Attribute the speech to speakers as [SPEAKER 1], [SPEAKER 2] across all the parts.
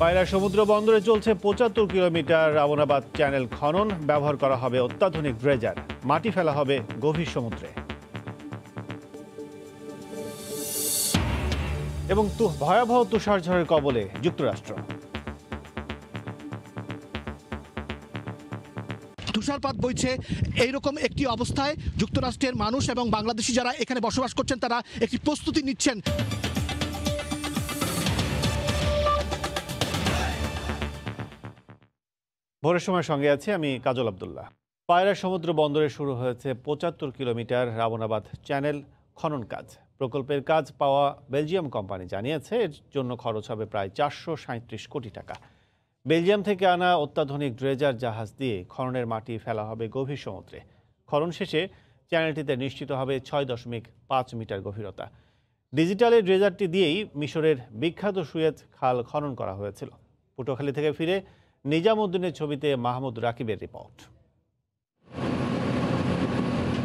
[SPEAKER 1] পায়রা সমুদ্র বন্দরে চলছে ৭৫ কিলোমিটার রাবণাবাদ চ্যানেল খনন। ব্যবহার করা হবে অত্যাধুনিক ড্রেজার। মাটি ফেলা হবে গভীর সমুদ্রে। এবং ভয়াবহ তুষারঝড়ের কবলে যুক্তরাষ্ট্র।
[SPEAKER 2] তুষারপাত বইছে এইরকম একটি অবস্থায় যুক্তরাষ্ট্রের মানুষ এবং বাংলাদেশি যারা এখানে বসবাস করছেন তারা একটি প্রস্তুতি নিচ্ছেন।
[SPEAKER 1] ভোরের সময় সঙ্গে আছি আমি কাজল আব্দুল্লাহ। পায়রা সমুদ্র বন্দরে শুরু হয়েছে ৭৫ কিলোমিটার রাবণাবাদ চ্যানেল খনন কাজ। প্রকল্পের কাজ পাওয়া বেলজিয়াম কোম্পানি জানিয়েছে এর জন্য খরচ হবে প্রায় ৪৩৭ কোটি টাকা। বেলজিয়াম থেকে আনা অত্যাধুনিক ড্রেজার জাহাজ দিয়ে খননের মাটি ফেলা হবে গভীর সমুদ্রে। খনন শেষে চ্যানেলটিতে নিশ্চিত হবে ৬.৫ মিটার গভীরতা। ডিজিটাল এই ড্রেজারটি দিয়েই মিশরের বিখ্যাত সুয়েজ খাল খনন করা হয়েছিল। পটুয়াখালী থেকে ফিরে নিজামউদ্দিনের ছবিতে মাহমুদ রাকিবের রিপোর্ট।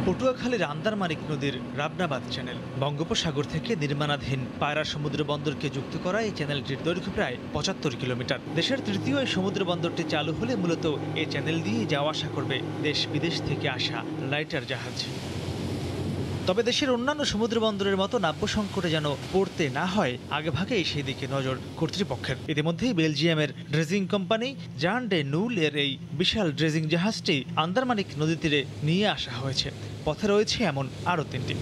[SPEAKER 3] পটুয়াখালীর আন্দারমানিক নদীর রাবনাবাদ চ্যানেল বঙ্গোপসাগর থেকে নির্মাণাধীন পায়রা সমুদ্র বন্দরকে যুক্ত করা এই চ্যানেলটির দৈর্ঘ্য প্রায় ৭৫ কিলোমিটার। দেশের তৃতীয় এই সমুদ্র বন্দরটি চালু হলে মূলত এই চ্যানেল দিয়ে যাওয়া আসা করবে দেশ বিদেশ থেকে আসা লাইটার জাহাজ। তবে দেশের অন্যান্য সমুদ্র বন্দরের মতো নাব্য সংকটে যেন পড়তে না হয় আগেভাগেই সেই দিকে নজর কর্তৃপক্ষের। ইতিমধ্যেই বেলজিয়ামের ড্রেজিং কোম্পানি জান ডে নুল এর এই বিশাল ড্রেজিং জাহাজটি আন্দারমানিক নদী তীরে নিয়ে আসা হয়েছে। পথে রয়েছে এমন আরও ৩টি।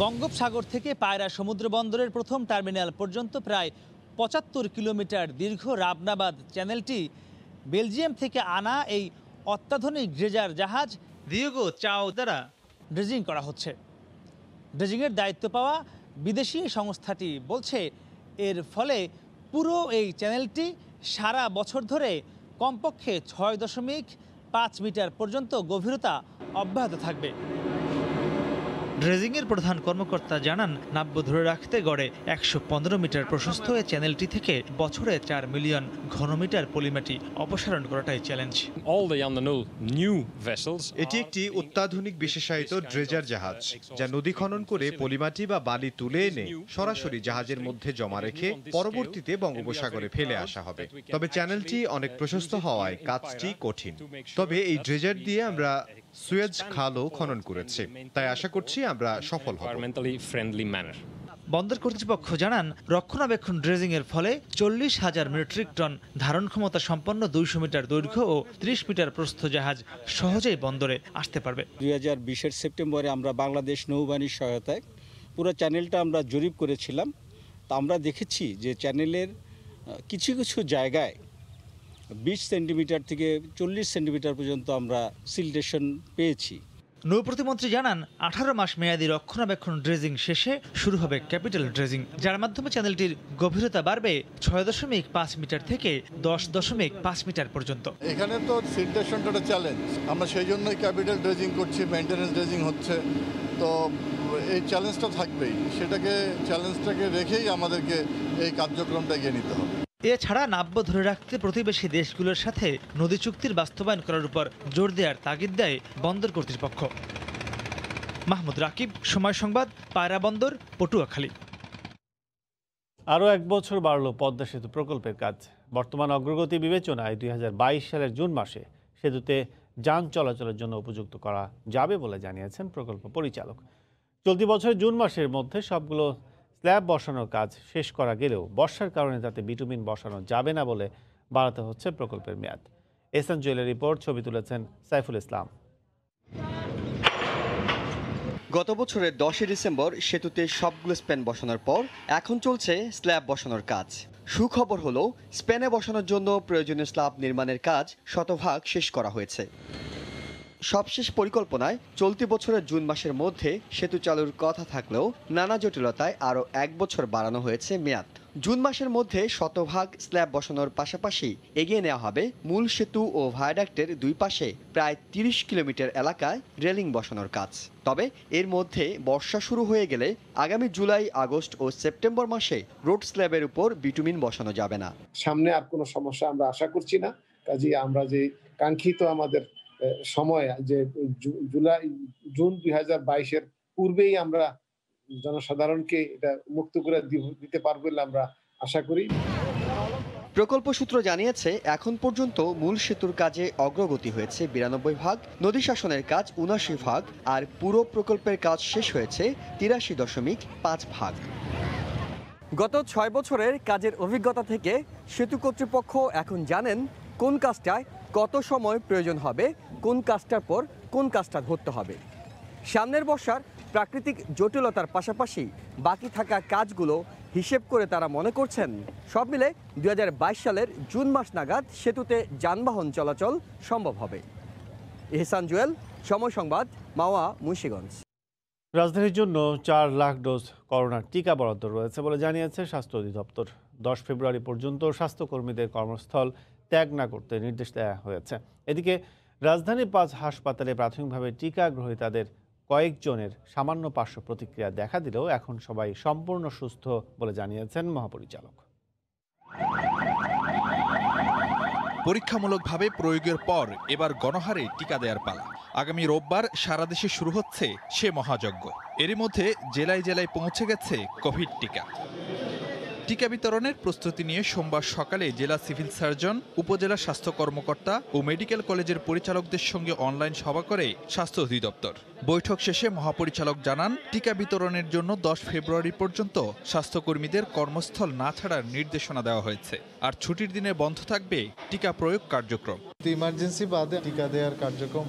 [SPEAKER 3] বঙ্গোপসাগর থেকে পায়রা সমুদ্র বন্দরের প্রথম টার্মিনাল পর্যন্ত প্রায় ৭৫ কিলোমিটার দীর্ঘ রাবনাবাদ চ্যানেলটি বেলজিয়াম থেকে আনা এই অত্যাধুনিক ড্রেজার জাহাজ দিয়েগো চাও দ্বারা ড্রেজিং করা হচ্ছে। ড্রেজিংয়ের দায়িত্ব পাওয়া বিদেশি সংস্থাটি বলছে এর ফলে পুরো এই চ্যানেলটি সারা বছর ধরে কমপক্ষে ৬.৫ মিটার পর্যন্ত গভীরতা অব্যাহত থাকবে। ড্রেজিংয়ের প্রধান কর্মকর্তা জানান নাব্য ধরে রাখতে গড়ে ১১৫ মিটার প্রশস্ত এই চ্যানেলটি থেকে বছরে ৪ মিলিয়ন ঘনমিটার পলিমাটি অপসারণ করাটাই চ্যালেঞ্জ।
[SPEAKER 4] এটি একটি অত্যাধুনিক বিশেষায়িত ড্রেজার জাহাজ যা নদী খনন করে পলিমাটি বা বালি তুলে এনে সরাসরি জাহাজের মধ্যে জমা রেখে পরবর্তীতে বঙ্গোপসাগরে ফেলে আসা হবে। তবে চ্যানেলটি অনেক প্রশস্ত হওয়ায় কাজটি কঠিন। তবে এই ড্রেজার দিয়ে আমরা সুয়েজ খালও খনন করেছি, তাই আশা করছি আমরা সফল হব।
[SPEAKER 3] বন্দর কর্তৃপক্ষ জানান রক্ষণাবেক্ষণ ড্রেজিং এর ফলে ৪০,০০০ মেট্রিক টন ধারণ ক্ষমতা সম্পন্ন ২০০ মিটার দৈর্ঘ্য ও ৩০ মিটার প্রস্থ জাহাজ সহজেই বন্দরে আসতে পারবে।
[SPEAKER 5] ২০২০ সেপ্টেম্বরে আমরা বাংলাদেশ নৌবাহিনীর সহায়তায় পুরো চ্যানেলটা আমরা জরিপ করেছিলাম। তা আমরা দেখেছি যে চ্যানেলের কিছু কিছু জায়গায় ২০ সেন্টিমিটার থেকে ৪০ সেন্টিমিটার পর্যন্ত আমরা সিলটেশন পেয়েছি।
[SPEAKER 3] নৌ প্রতিমন্ত্রী জানান ১৮ মাস মেয়াদী রক্ষণাবেক্ষণ ড্রেজিং শেষে শুরু হবে ক্যাপিটাল ড্রেজিং, যার মাধ্যমে চ্যানেলটির গভীরতা বাড়বে ৬.৫ মিটার থেকে ১০.৫ মিটার পর্যন্ত।
[SPEAKER 6] এখানে তো সিলটেশনটা একটা চ্যালেঞ্জ, আমরা সেই জন্যই ক্যাপিটাল ড্রেজিং করছি, মেইনটেনেন্স ড্রেজিং হচ্ছে। তো এই চ্যালেঞ্জটা থাকবেই, চ্যালেঞ্জটাকে রেখেই আমাদেরকে এই কার্যক্রমটা এগিয়ে নিতে হবে।
[SPEAKER 3] এছাড়া নাব্য ধরে রাখতে প্রতিবেশী দেশগুলোর সাথে নদী চুক্তির বাস্তবায়ন করার উপর জোর দেওয়ার তাগিদ দেয় বন্দর কর্তৃপক্ষ। মাহমুদ রাকিব, সময় সংবাদ, পায়রা বন্দর, পটুয়াখালী।
[SPEAKER 1] আরও ১ বছর বাড়ল পদ্মা সেতু প্রকল্পের কাজ। বর্তমান অগ্রগতি বিবেচনায় ২০২২ সালের জুন মাসে সেতুতে যান চলাচলের জন্য উপযুক্ত করা যাবে বলে জানিয়েছেন প্রকল্প পরিচালক। চলতি বছরের জুন মাসের মধ্যে সবগুলো স্ল্যাব বসানোর কাজ শেষ করা গেলেও বর্ষার কারণে তাতে বিটুমিন বসানো যাবে না বলে বাড়াতে হচ্ছে প্রকল্পের মেয়াদ। এহসান জুয়েলের রিপোর্ট, ছবি তুলেছেন সাইফুল ইসলাম।
[SPEAKER 7] গত বছরের ১০ ডিসেম্বর সেতুতে সবগুলো স্প্যান বসানোর পর এখন চলছে স্ল্যাব বসানোর কাজ। সুখবর হলো স্প্যানে বসানোর জন্য প্রয়োজনীয় স্ল্যাব নির্মাণের কাজ শতভাগ শেষ করা হয়েছে। সবশেষ পরিকল্পনায় চলতি বছরের জুন মাসের মধ্যে সেতু চালুর কথা থাকলেও নানা জটিলতায় আরও ১ বছর বাড়ানো হয়েছে মেয়াদ। জুন মাসের মধ্যে শতভাগ স্ল্যাব বসানোর পাশাপাশি এগিয়ে নেওয়া হবে মূল সেতু ও ভায়াডাক্টের দুই পাশে প্রায় ৩০ কিলোমিটার এলাকায় রেলিং বসানোর কাজ। তবে এর মধ্যে বর্ষা শুরু হয়ে গেলে আগামী জুলাই, আগস্ট ও সেপ্টেম্বর মাসে রোড স্ল্যাবের উপর বিটুমিন বসানো যাবে না।
[SPEAKER 8] সামনে আর কোনো সমস্যা আমরা আশা করছি না। কাজেই আমরা যে কাঙ্ক্ষিত আমাদের সময় যে জুন ২০২২-এর পূর্বেই আমরা জনসাধারণকে এটা মুক্ত করে দিতে পারবো বলে আমরা আশা করি।
[SPEAKER 7] প্রকল্প সূত্র জানিয়েছে এখন পর্যন্ত মূল সেতুর কাজে অগ্রগতি হয়েছে 92 ভাগ, নদী শাসনের কাজ 79 ভাগ, আর পুরো প্রকল্পের কাজ শেষ হয়েছে 83.5 ভাগ। গত 6 বছরের কাজের অভিজ্ঞতা থেকে সেতু কর্তৃপক্ষ এখন জানেন কোন কাজটায় কত সময় প্রয়োজন হবে, কোন কাজটার পর কোন কাজটা ধরতে হবে। সামনের বর্ষার প্রাকৃতিক জটিলতার পাশাপাশি বাকি থাকা কাজগুলো হিসেব করে তারা মনে করছেন সব মিলে 2022 সালের জুন মাস নাগাদ সেতুতে যানবাহন চলাচল সম্ভব হবে। এহসান জুয়েল, সময় সংবাদ, মাওয়া, মুন্সিগঞ্জ।
[SPEAKER 1] রাজধানীর জন্য 4 লাখ ডোজ করোনার টিকা বরাদ্দ রয়েছে বলে জানিয়েছে স্বাস্থ্য অধিদপ্তর। 10 ফেব্রুয়ারি পর্যন্ত স্বাস্থ্যকর্মীদের কর্মস্থল ত্যাগ না করতে নির্দেশ দেওয়া হয়েছে। এদিকে রাজধানীর 5 হাসপাতালে প্রাথমিকভাবে টিকা গ্রহীতাদের কয়েকজনের সামান্য পার্শ্ব প্রতিক্রিয়া দেখা দিলেও এখন সবাই সম্পূর্ণ সুস্থ বলে জানিয়েছেন মহাপরিচালক।
[SPEAKER 9] পরীক্ষামূলকভাবে প্রয়োগের পর এবার গণহারে টিকা দেওয়ার পালা। আগামী রোববার সারা দেশে শুরু হচ্ছে সে মহাযজ্ঞ। এরই মধ্যে জেলায় জেলায় পৌঁছে গেছে কোভিড টিকা। টিকা বিতরণের প্রস্তুতি নিয়ে সোমবার সকালে জেলা সিভিল সার্জন, উপজেলা স্বাস্থ্য কর্মকর্তা ও মেডিকেল কলেজের পরিচালকদের সঙ্গে অনলাইন সভা করে স্বাস্থ্য অধিদপ্তর। বৈঠক শেষে মহাপরিচালক জানান, টিকা বিতরণের জন্য 10 ফেব্রুয়ারি পর্যন্ত স্বাস্থ্যকর্মীদের কর্মস্থল না ছাড়ার নির্দেশনা দেওয়া হয়েছে। আর ছুটির দিনে বন্ধ থাকবে টিকা প্রয়োগ কার্যক্রম।
[SPEAKER 10] ইমার্জেন্সি বাদে টিকা দেওয়ার কার্যক্রম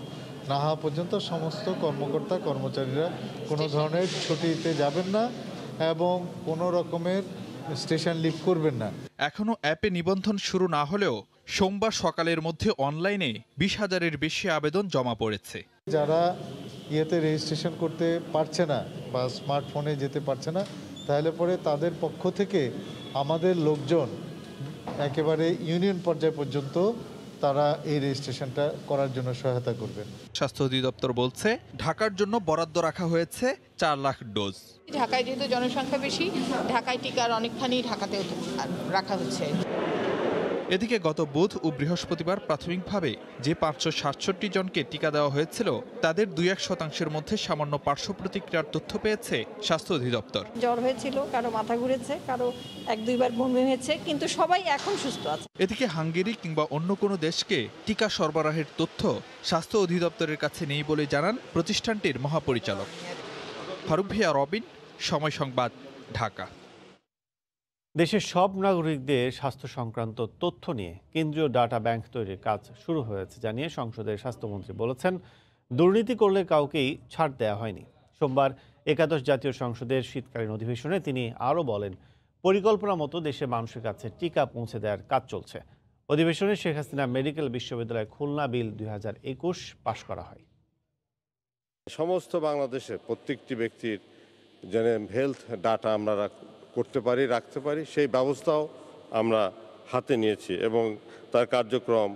[SPEAKER 10] না হওয়া পর্যন্ত সমস্ত কর্মকর্তা কর্মচারীরা কোনো ধরনের ছুটিতে যাবেন না এবং কোনো রকমের স্টেশন লিভ করবেন না।
[SPEAKER 9] এখনো অ্যাপে নিবন্ধন শুরু না হলেও সোমবার সকালের মধ্যে অনলাইনে 20,000-এর বেশি আবেদন জমা পড়েছে।
[SPEAKER 10] যারা রেজিস্ট্রেশন করতে পারছে না বা স্মার্টফোনে যেতে পারছে না, তাহলে পরে তাদের পক্ষ থেকে আমাদের লোকজন একেবারে ইউনিয়ন পর্যায় পর্যন্ত তারা এই রেজিস্ট্রেশনটা করার জন্য সহায়তা করবেন।
[SPEAKER 9] স্বাস্থ্য অধিদপ্তর বলছে, ঢাকার জন্য বরাদ্দ রাখা হয়েছে 4 লাখ ডোজ।
[SPEAKER 11] ঢাকায় যেহেতু জনসংখ্যা বেশি, ঢাকায় টিকার অনেকখানি ঢাকাতেও রাখা হচ্ছে।
[SPEAKER 9] এদিকে গত বুধ ও বৃহস্পতিবার প্রাথমিকভাবে যে 567 জনকে টিকা দেওয়া হয়েছিল তাদের 2-1% মধ্যে সামান্য পার্শ্ব প্রতিক্রিয়ার তথ্য পেয়েছে স্বাস্থ্য অধিদপ্তর।
[SPEAKER 12] জ্বর হয়েছিল, কারো মাথা ঘুরেছে, কারো 1-2 বার বমি হয়েছে, কিন্তু সবাই এখন সুস্থ আছে।
[SPEAKER 9] এদিকে হাঙ্গেরি কিংবা অন্য কোনো দেশকে টিকা সরবরাহের তথ্য স্বাস্থ্য অধিদপ্তরের কাছে নেই বলে জানান প্রতিষ্ঠানটির মহাপরিচালক। ফারুক ভিয়া, রবিন, সময় সংবাদ, ঢাকা।
[SPEAKER 1] দেশের সব নাগরিকদের স্বাস্থ্য সংক্রান্ত তথ্য নিয়ে কেন্দ্রীয় ডাটা ব্যাংক তৈরির কাজ শুরু হয়েছে জানিয়ে সংসদের স্বাস্থ্যমন্ত্রী বলেছেন, দুর্নীতি করলে কাউকেই ছাড় দেওয়া হয়নি। সোমবার 11 জাতীয় সংসদের শীতকালীন অধিবেশনে তিনি আরও বলেন, পরিকল্পনা মতো দেশে মানুষের কাছে টিকা পৌঁছে দেওয়ার কাজ চলছে। অধিবেশনে শেখ হাসিনা মেডিকেল বিশ্ববিদ্যালয় খুলনা বিল 2021 পাশ করা হয়।
[SPEAKER 13] সমস্ত বাংলাদেশের প্রত্যেকটি ব্যক্তির যেন হেলথ ডাটা আমরা করতে পারি, রাখতে পারি, সেই ব্যবস্থাও আমরা হাতে নিয়েছি এবং তার কার্যক্রম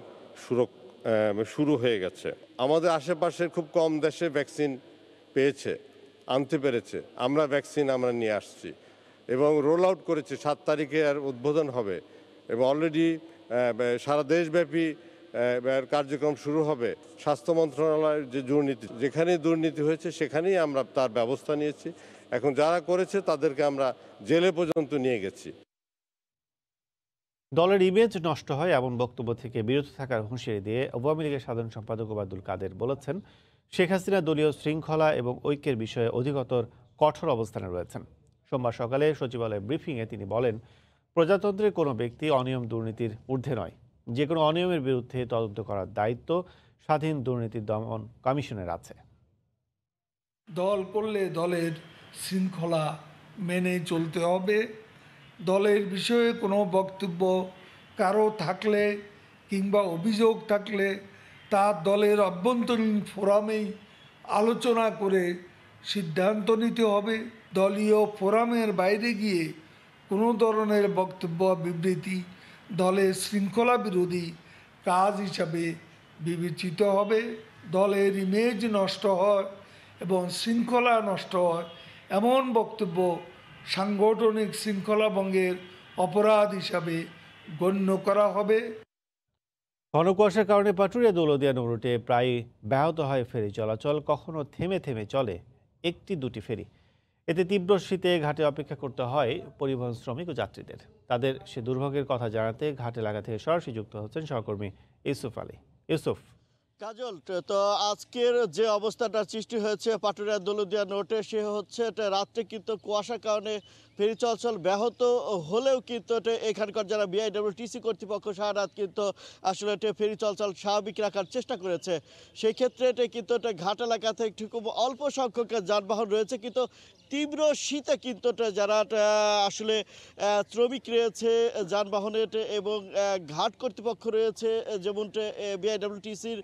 [SPEAKER 13] শুরু হয়ে গেছে। আমাদের আশেপাশের খুব কম দেশে ভ্যাকসিন পেয়েছে, আনতে পেরেছে। আমরা ভ্যাকসিন নিয়ে আসছি এবং রোল আউট করেছি। 7 তারিখে আর উদ্বোধন হবে এবং অলরেডি সারা দেশব্যাপী কার্যক্রম শুরু হবে। স্বাস্থ্য মন্ত্রণালয়ের যে দুর্নীতি, যেখানেই দুর্নীতি হয়েছে সেখানেই আমরা তার ব্যবস্থা নিয়েছি। এখন যারা করেছে তাদেরকে আমরা জেলে পর্যন্ত নিয়ে গেছি।
[SPEAKER 1] দলের ইমেজ নষ্ট হয় এমন বক্তব্য থেকে বিরত থাকার হুঁশিয়ারি দিয়ে আওয়ামী লীগের সাধারণ সম্পাদক ওবায়দুল কাদের বলেছেন, শেখ হাসিনা দলীয় শৃঙ্খলা এবং ঐক্যের বিষয়ে অধিকতর কঠোর অবস্থানে রয়েছেন। সোমবার সকালে সচিবালয় ব্রিফিংয়ে তিনি বলেন, প্রজাতন্ত্রের কোনো ব্যক্তি অনিয়ম দুর্নীতির ঊর্ধ্বে নয়। যে কোনো অনিয়মের বিরুদ্ধে তদন্ত করার দায়িত্ব স্বাধীন দুর্নীতি দমন কমিশনের আছে।
[SPEAKER 14] দল করলে দলের শৃঙ্খলা মেনে চলতে হবে। দলের বিষয়ে কোনো বক্তব্য কারো থাকলে কিংবা অভিযোগ থাকলে তা দলের অভ্যন্তরীণ ফোরামেই আলোচনা করে সিদ্ধান্ত নিতে হবে। দলীয় ফোরামের বাইরে গিয়ে কোনো ধরনের বক্তব্য বিবৃতি দলের শৃঙ্খলা বিরোধী কাজ হিসাবে বিবেচিত হবে। দলের ইমেজ নষ্ট হয় এবং শৃঙ্খলা নষ্ট হয় এমন বক্তব্য সাংগঠনিক শৃঙ্খলা ভঙ্গের অপরাধ হিসাবে গণ্য করা হবে।
[SPEAKER 1] ঘন কুয়াশার কারণে পাটুরিয়া দৌলতদিয়া নৌরুটে প্রায় ব্যাহত হয় ফেরি চলাচল। কখনো থেমে থেমে চলে 1-2টি ফেরি। এতে তীব্র শীতে ঘাটে অপেক্ষা করতে হয় পরিবহন শ্রমিক ও যাত্রীদের। তাদের সে দুর্ভোগের কথা জানাতে ঘাট এলাকা থেকে সরাসরি যুক্ত হচ্ছেন সহকর্মী ইউসুফ আলী। ইউসুফ,
[SPEAKER 15] কাজল, তো আজকের যে অবস্থাটা সৃষ্টি হয়েছে পাটুরিয়া দৌলতদিয়া নোটে, সে হচ্ছে রাত্রে কিন্তু কুয়াশার কারণে ফেরি চলাচল ব্যাহত হলেও কিন্তু এখানকার যারা বিআইডব্লিউটিসি কর্তৃপক্ষ সারা রাত কিন্তু আসলে ফেরি চলাচল স্বাভাবিক রাখার চেষ্টা করেছে। সেই ক্ষেত্রে কিন্তু ঘাট এলাকা থেকে খুব অল্প সংখ্যক যানবাহন রয়েছে, কিন্তু তীব্র শীতে কিন্তু যারা আসলে শ্রমিক রয়েছে যানবাহনে এবং ঘাট কর্তৃপক্ষ রয়েছে, যেমন বিআইডব্লিউটিসির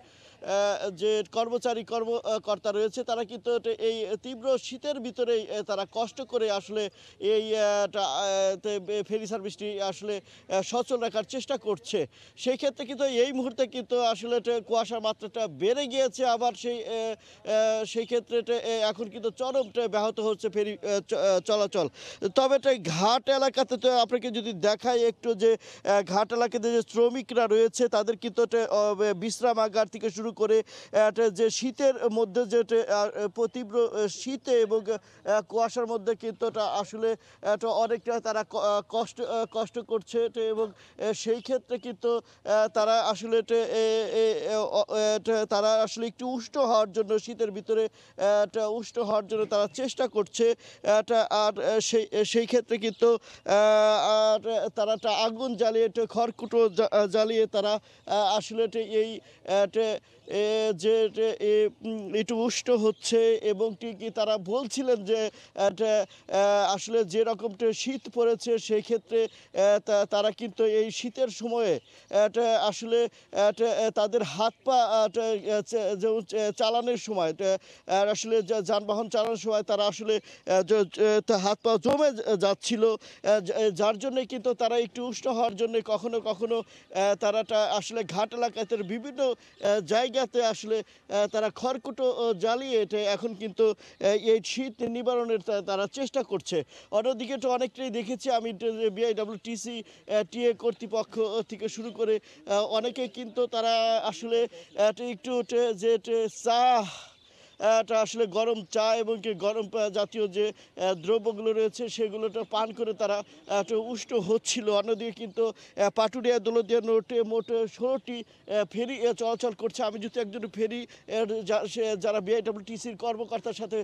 [SPEAKER 15] যে কর্মকর্তা রয়েছে, তারা কিন্তু এই তীব্র শীতের ভিতরেই তারা কষ্ট করে আসলে এই ফেরি সার্ভিসটি আসলে সচল রাখার চেষ্টা করছে। সেই ক্ষেত্রে কিন্তু এই মুহূর্তে কিন্তু আসলে কুয়াশার মাত্রাটা বেড়ে গিয়েছে, আবার সেই ক্ষেত্রে এখন কিন্তু চরম ব্যাহত হচ্ছে ফেরি চলাচল। তবে ঘাট এলাকাতে তো আপনাকে যদি দেখাই একটু, যে ঘাট এলাকাতে যে শ্রমিকরা রয়েছে তাদের কিন্তু বিশ্রামাগার থেকে শুরু করে যে শীতের মধ্যে যে তীব্র শীতে এবং কুয়াশার মধ্যে কিন্তু আসলে অনেকটা তারা কষ্ট করছে, এবং সেই ক্ষেত্রে কিন্তু তারা আসলে একটু উষ্ণ হওয়ার জন্য, শীতের ভিতরে উষ্ণ হওয়ার জন্য তারা চেষ্টা করছে। আর সেই ক্ষেত্রে কিন্তু তারা আগুন জ্বালিয়ে খড়কুটো জ্বালিয়ে তারা আসলে এই যে একটু উষ্ণ হচ্ছে, এবং ঠিকই তারা বলছিলেন যে আসলে যে রকম শীত পড়েছে সেই ক্ষেত্রে তারা কিন্তু এই শীতের সময়ে আসলে তাদের হাত পা চালানোর সময় আসলে যানবাহন চালানোর সময় তারা আসলে হাত পা জমে যাচ্ছিল, যার জন্যে কিন্তু তারা একটু উষ্ণ হওয়ার জন্য কখনো কখনো তারা আসলে ঘাট এলাকাতে বিভিন্ন জায়গাতে আসলে তারা খড়কুটো জ্বালিয়ে এখন কিন্তু এই শীত নিবারণের তারা চেষ্টা করছে। অন্যদিকে অনেকটাই দেখেছি আমি বিআইডব্লিউটিসি টিএ কর্তৃপক্ষ থেকে শুরু করে অনেকে কিন্তু তারা আসলে একটু যে চা আসলে গরম চা এবং গরম জাতীয় যে দ্রব্যগুলো রয়েছে সেগুলোটা পান করে তারা উষ্ণ হচ্ছিল। অন্যদিকে কিন্তু পাটুরিয়া দৌলতদিয়া নোটে মোট 16টি ফেরি চলাচল করছে। আমি যদি একজন ফেরি যারা বিআইডব্লিউটিসির কর্মকর্তার সাথে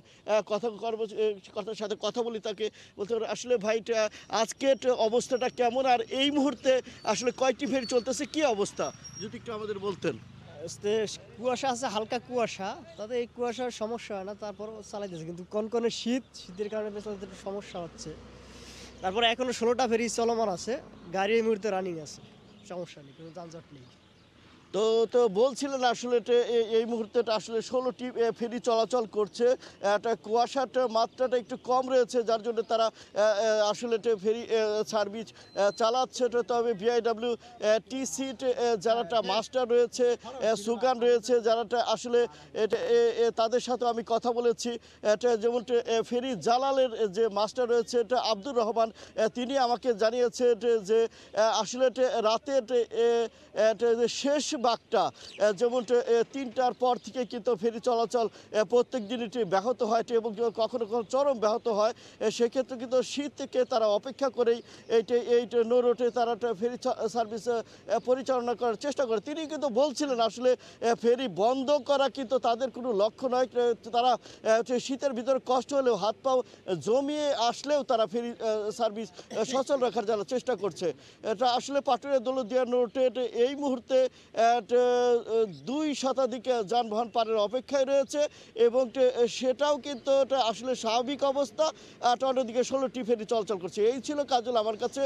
[SPEAKER 15] কথা বলি, তাকে বলতে পারে আসলে ভাইটা আজকের অবস্থাটা কেমন, আর এই মুহূর্তে আসলে কয়টি ফেরি চলতেছে, কি অবস্থা যদি একটু আমাদের বলতেন।
[SPEAKER 16] কুয়াশা আছে, হালকা কুয়াশা, তাতে এই কুয়াশার সমস্যা হয় না, তারপর চালাইতেছে, কিন্তু কনকনে শীতের কারণে একটু সমস্যা হচ্ছে। তারপরে এখনো 16টা ফেরি চলমান আছে, গাড়ি এই মুহূর্তে রানিং আছে, সমস্যা নেই, কোনো যানজট নেই।
[SPEAKER 15] তো বলছিলেন আসলে এই মুহূর্তে আসলে 16টি ফেরি চলাচল করছে, কুয়াশার মাত্রাটা একটু কম রয়েছে, যার জন্য তারা আসলে ফেরি সার্ভিস চালাচ্ছে। তবে বিআইডব্লিউটিসি যারা মাস্টার রয়েছে, সুগান রয়েছে, যারা আসলে তাদের সাথে আমি কথা বলেছি, যেমন ফেরি জালালের যে মাস্টার রয়েছে আব্দুর রহমান, তিনি আমাকে জানিয়েছে যে আসলে রাতের শেষ বাগটা যেমন 3টার পর থেকে কিন্তু ফেরি চলাচল প্রত্যেক দিনই ব্যাহত হয় এবং কখনো কখনো চরম ব্যাহত হয়। সেক্ষেত্রে কিন্তু শীত থেকে তারা অপেক্ষা করেই এই নো রোডে তারা ফেরি সার্ভিস পরিচালনা করার চেষ্টা করে। তিনি কিন্তু বলছিলেন আসলে ফেরি বন্ধ করা কিন্তু তাদের কোনো লক্ষ্য নয়, তারা শীতের ভিতরে কষ্ট হলেও হাত পাও জমিয়ে আসলেও তারা ফেরি সার্ভিস সচল রাখার যারা চেষ্টা করছে। এটা আসলে পাটুরিয়া দৌলতদিয়া নোটে এই মুহূর্তে 2 শতাধিক যানবাহন পারের অপেক্ষায় রয়েছে, এবং সেটাও কিন্তু আসলে স্বাভাবিক অবস্থা। অন্যদিকে 16টি ফেরি চলাচল করছে। এই ছিল কাজল আমার কাছে